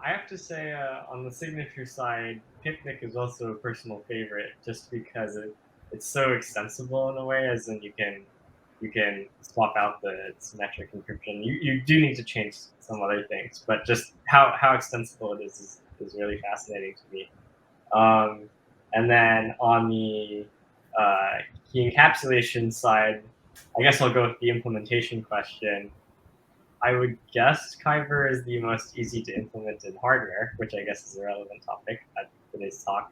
I have to say, on the signature side, Picnic is also a personal favorite, just because it's so extensible in a way, as in you can swap out the symmetric encryption. You do need to change some other things, but just how extensible it is really fascinating to me. And then on the key encapsulation side, I guess I'll go with the implementation question. I would guess Kyber is the most easy to implement in hardware, which I guess is a relevant topic at today's talk.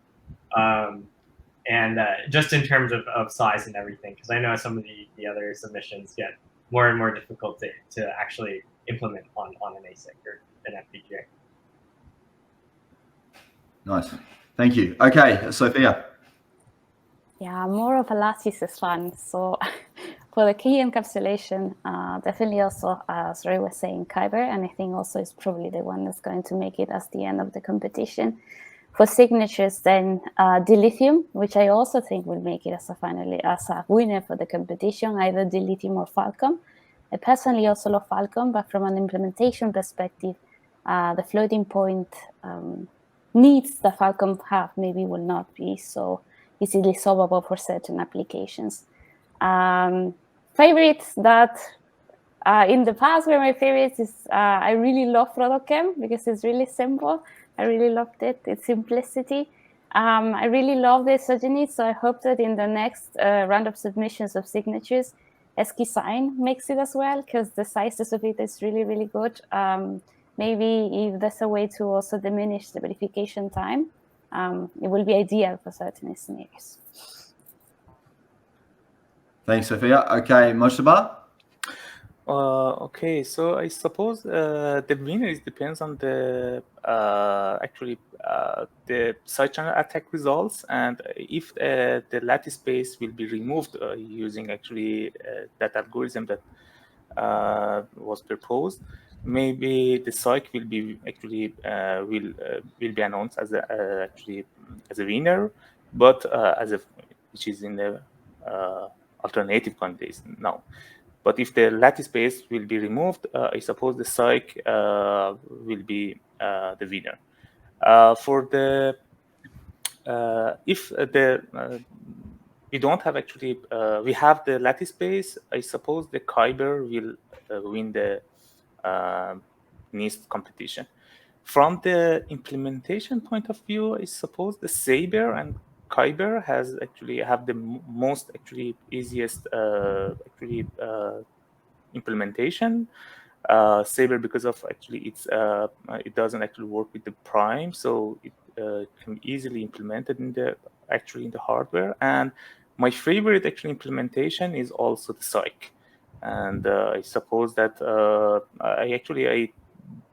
And just in terms of size and everything, because I know some of the other submissions get more and more difficult to actually implement on an ASIC or an FPGA. Nice. Thank you. Okay, Sophia. Yeah, more of a lattice is fun. So for the key encapsulation, definitely also, as Ray was saying, Kyber, and I think also is probably the one that's going to make it as the end of the competition. For signatures, then dilithium, which I also think will make it as a winner for the competition, either dilithium or Falcon. I personally also love Falcon, but from an implementation perspective, the floating point needs that Falcon have maybe will not be so easily solvable for certain applications. Favorites that in the past were my favorites is I really love ProtoChem because it's really simple. I really loved it, its simplicity. I really love the isogeny, so I hope that in the next round of submissions of signatures, SKSign makes it as well, because the sizes of it is really, really good. Maybe if there's a way to also diminish the verification time, it will be ideal for certain scenarios. Thanks, Sophia. Okay, Mojtaba. Okay, so I suppose the winner depends on the the side channel attack results, and if the lattice base will be removed using that algorithm that was proposed, maybe the psych will be will be announced as as a winner, but which is in the alternative context now. But if the lattice base will be removed, I suppose the psych will be the winner. For the if we don't have we have the lattice base, I suppose the Kyber will win the NIST competition. From the implementation point of view, I suppose the Saber and Kyber have the most easiest implementation. Saber because of it doesn't actually work with the prime, so it can be easily implemented in the hardware. And my favorite implementation is also the psych. And I suppose that I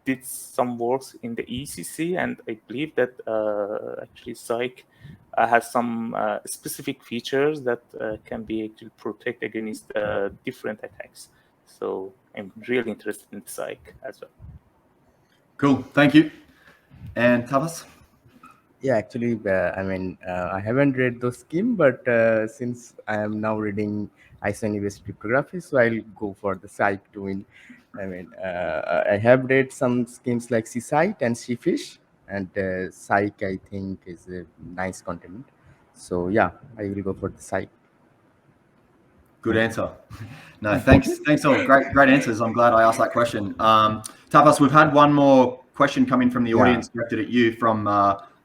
did some works in the ECC, and I believe that psych has some specific features that can be protect against different attacks. So I'm really interested in psych as well. Cool, thank you. And Tapas? Yeah, actually, I haven't read those scheme, but since I am now reading Isoni-based cryptography, so I'll go for the psych to win. I have read some schemes like C-Site and C-Fish, and psych I think is a nice content. So yeah, I will go for the psych. Good answer. No, thanks all. Great answers. I'm glad I asked that question. Tapas, we've had one more question come in from the audience directed at you from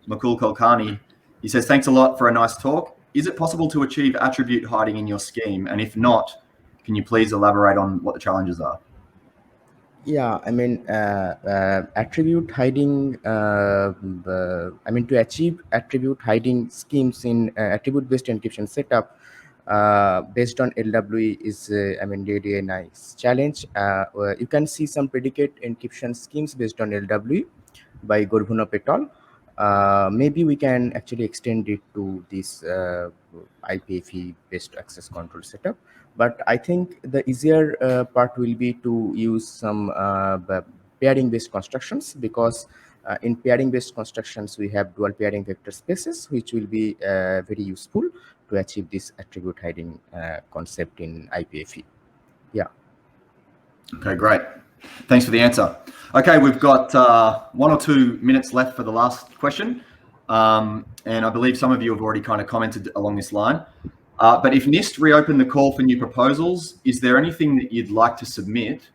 Mukul Kulkarni. He says, thanks a lot for a nice talk. Is it possible to achieve attribute hiding in your scheme? And if not, can you please elaborate on what the challenges are? Yeah, attribute hiding, to achieve attribute hiding schemes in attribute-based encryption setup based on LWE is, really a nice challenge. You can see some predicate encryption schemes based on LWE by Gorbunov et al. Maybe we can actually extend it to this IPFE-based access control setup. But I think the easier part will be to use some pairing-based constructions, because in pairing-based constructions, we have dual pairing vector spaces, which will be very useful to achieve this attribute hiding concept in IPFE. Yeah. Okay, great. Thanks for the answer. Okay, we've got 1 or 2 minutes left for the last question. And I believe some of you have already kind of commented along this line. But if NIST reopened the call for new proposals, is there anything that you'd like to submit?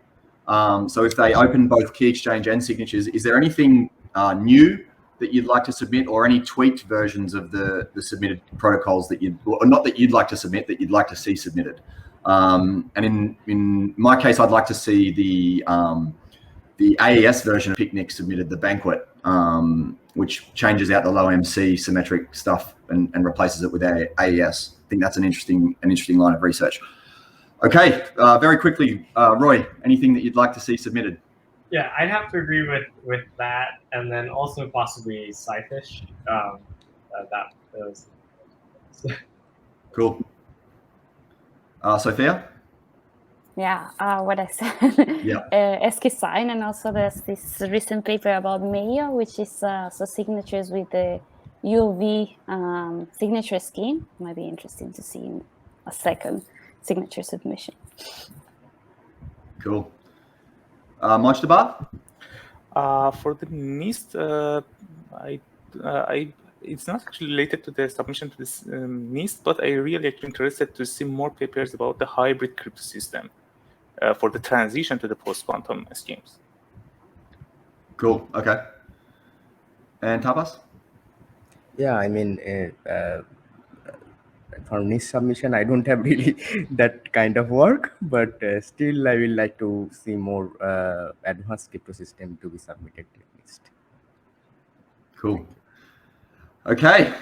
So if they open both key exchange and signatures, is there anything new that you'd like to submit, or any tweaked versions of the submitted protocols that or not that you'd like to submit, that you'd like to see submitted? And in my case, I'd like to see the AES version of Picnic submitted, the banquet, which changes out the low MC symmetric stuff and replaces it with AES. I think that's an interesting line of research. Okay, very quickly, Roy, anything that you'd like to see submitted? Yeah, I'd have to agree with that, and then also possibly Sci-Fish. Cool. Sofía? Yeah, what I said. Yeah. ESCI-sign, and also there's this recent paper about Mayo, which is so signatures with the UV signature scheme. Might be interesting to see in a second signature submission. Cool. Mojtaba? For the NIST, it's not actually related to the submission to this NIST, but I really actually interested to see more papers about the hybrid crypto system for the transition to the post-quantum schemes. Cool. Okay. And Tapas? Yeah, I mean, for NIST submission, I don't have really that kind of work, but still I will like to see more advanced crypto system to be submitted to NIST. Cool. Okay,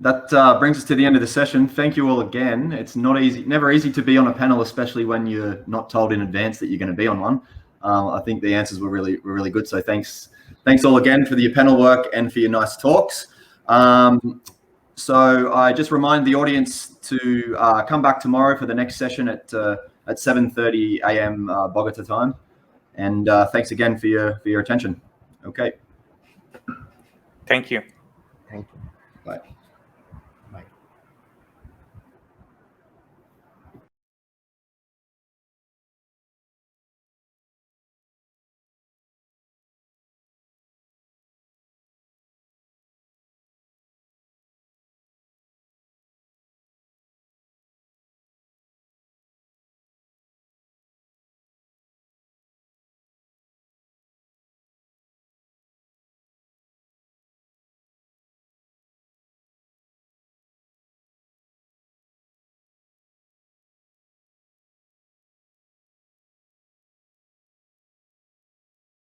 that brings us to the end of the session. Thank you all again. It's never easy to be on a panel, especially when you're not told in advance that you're going to be on one. I think the answers were really good. So thanks all again for your panel work and for your nice talks. So I just remind the audience to come back tomorrow for the next session at 7:30 a.m. Bogota time. And thanks again for your attention. Okay. Thank you. Thank you. Bye.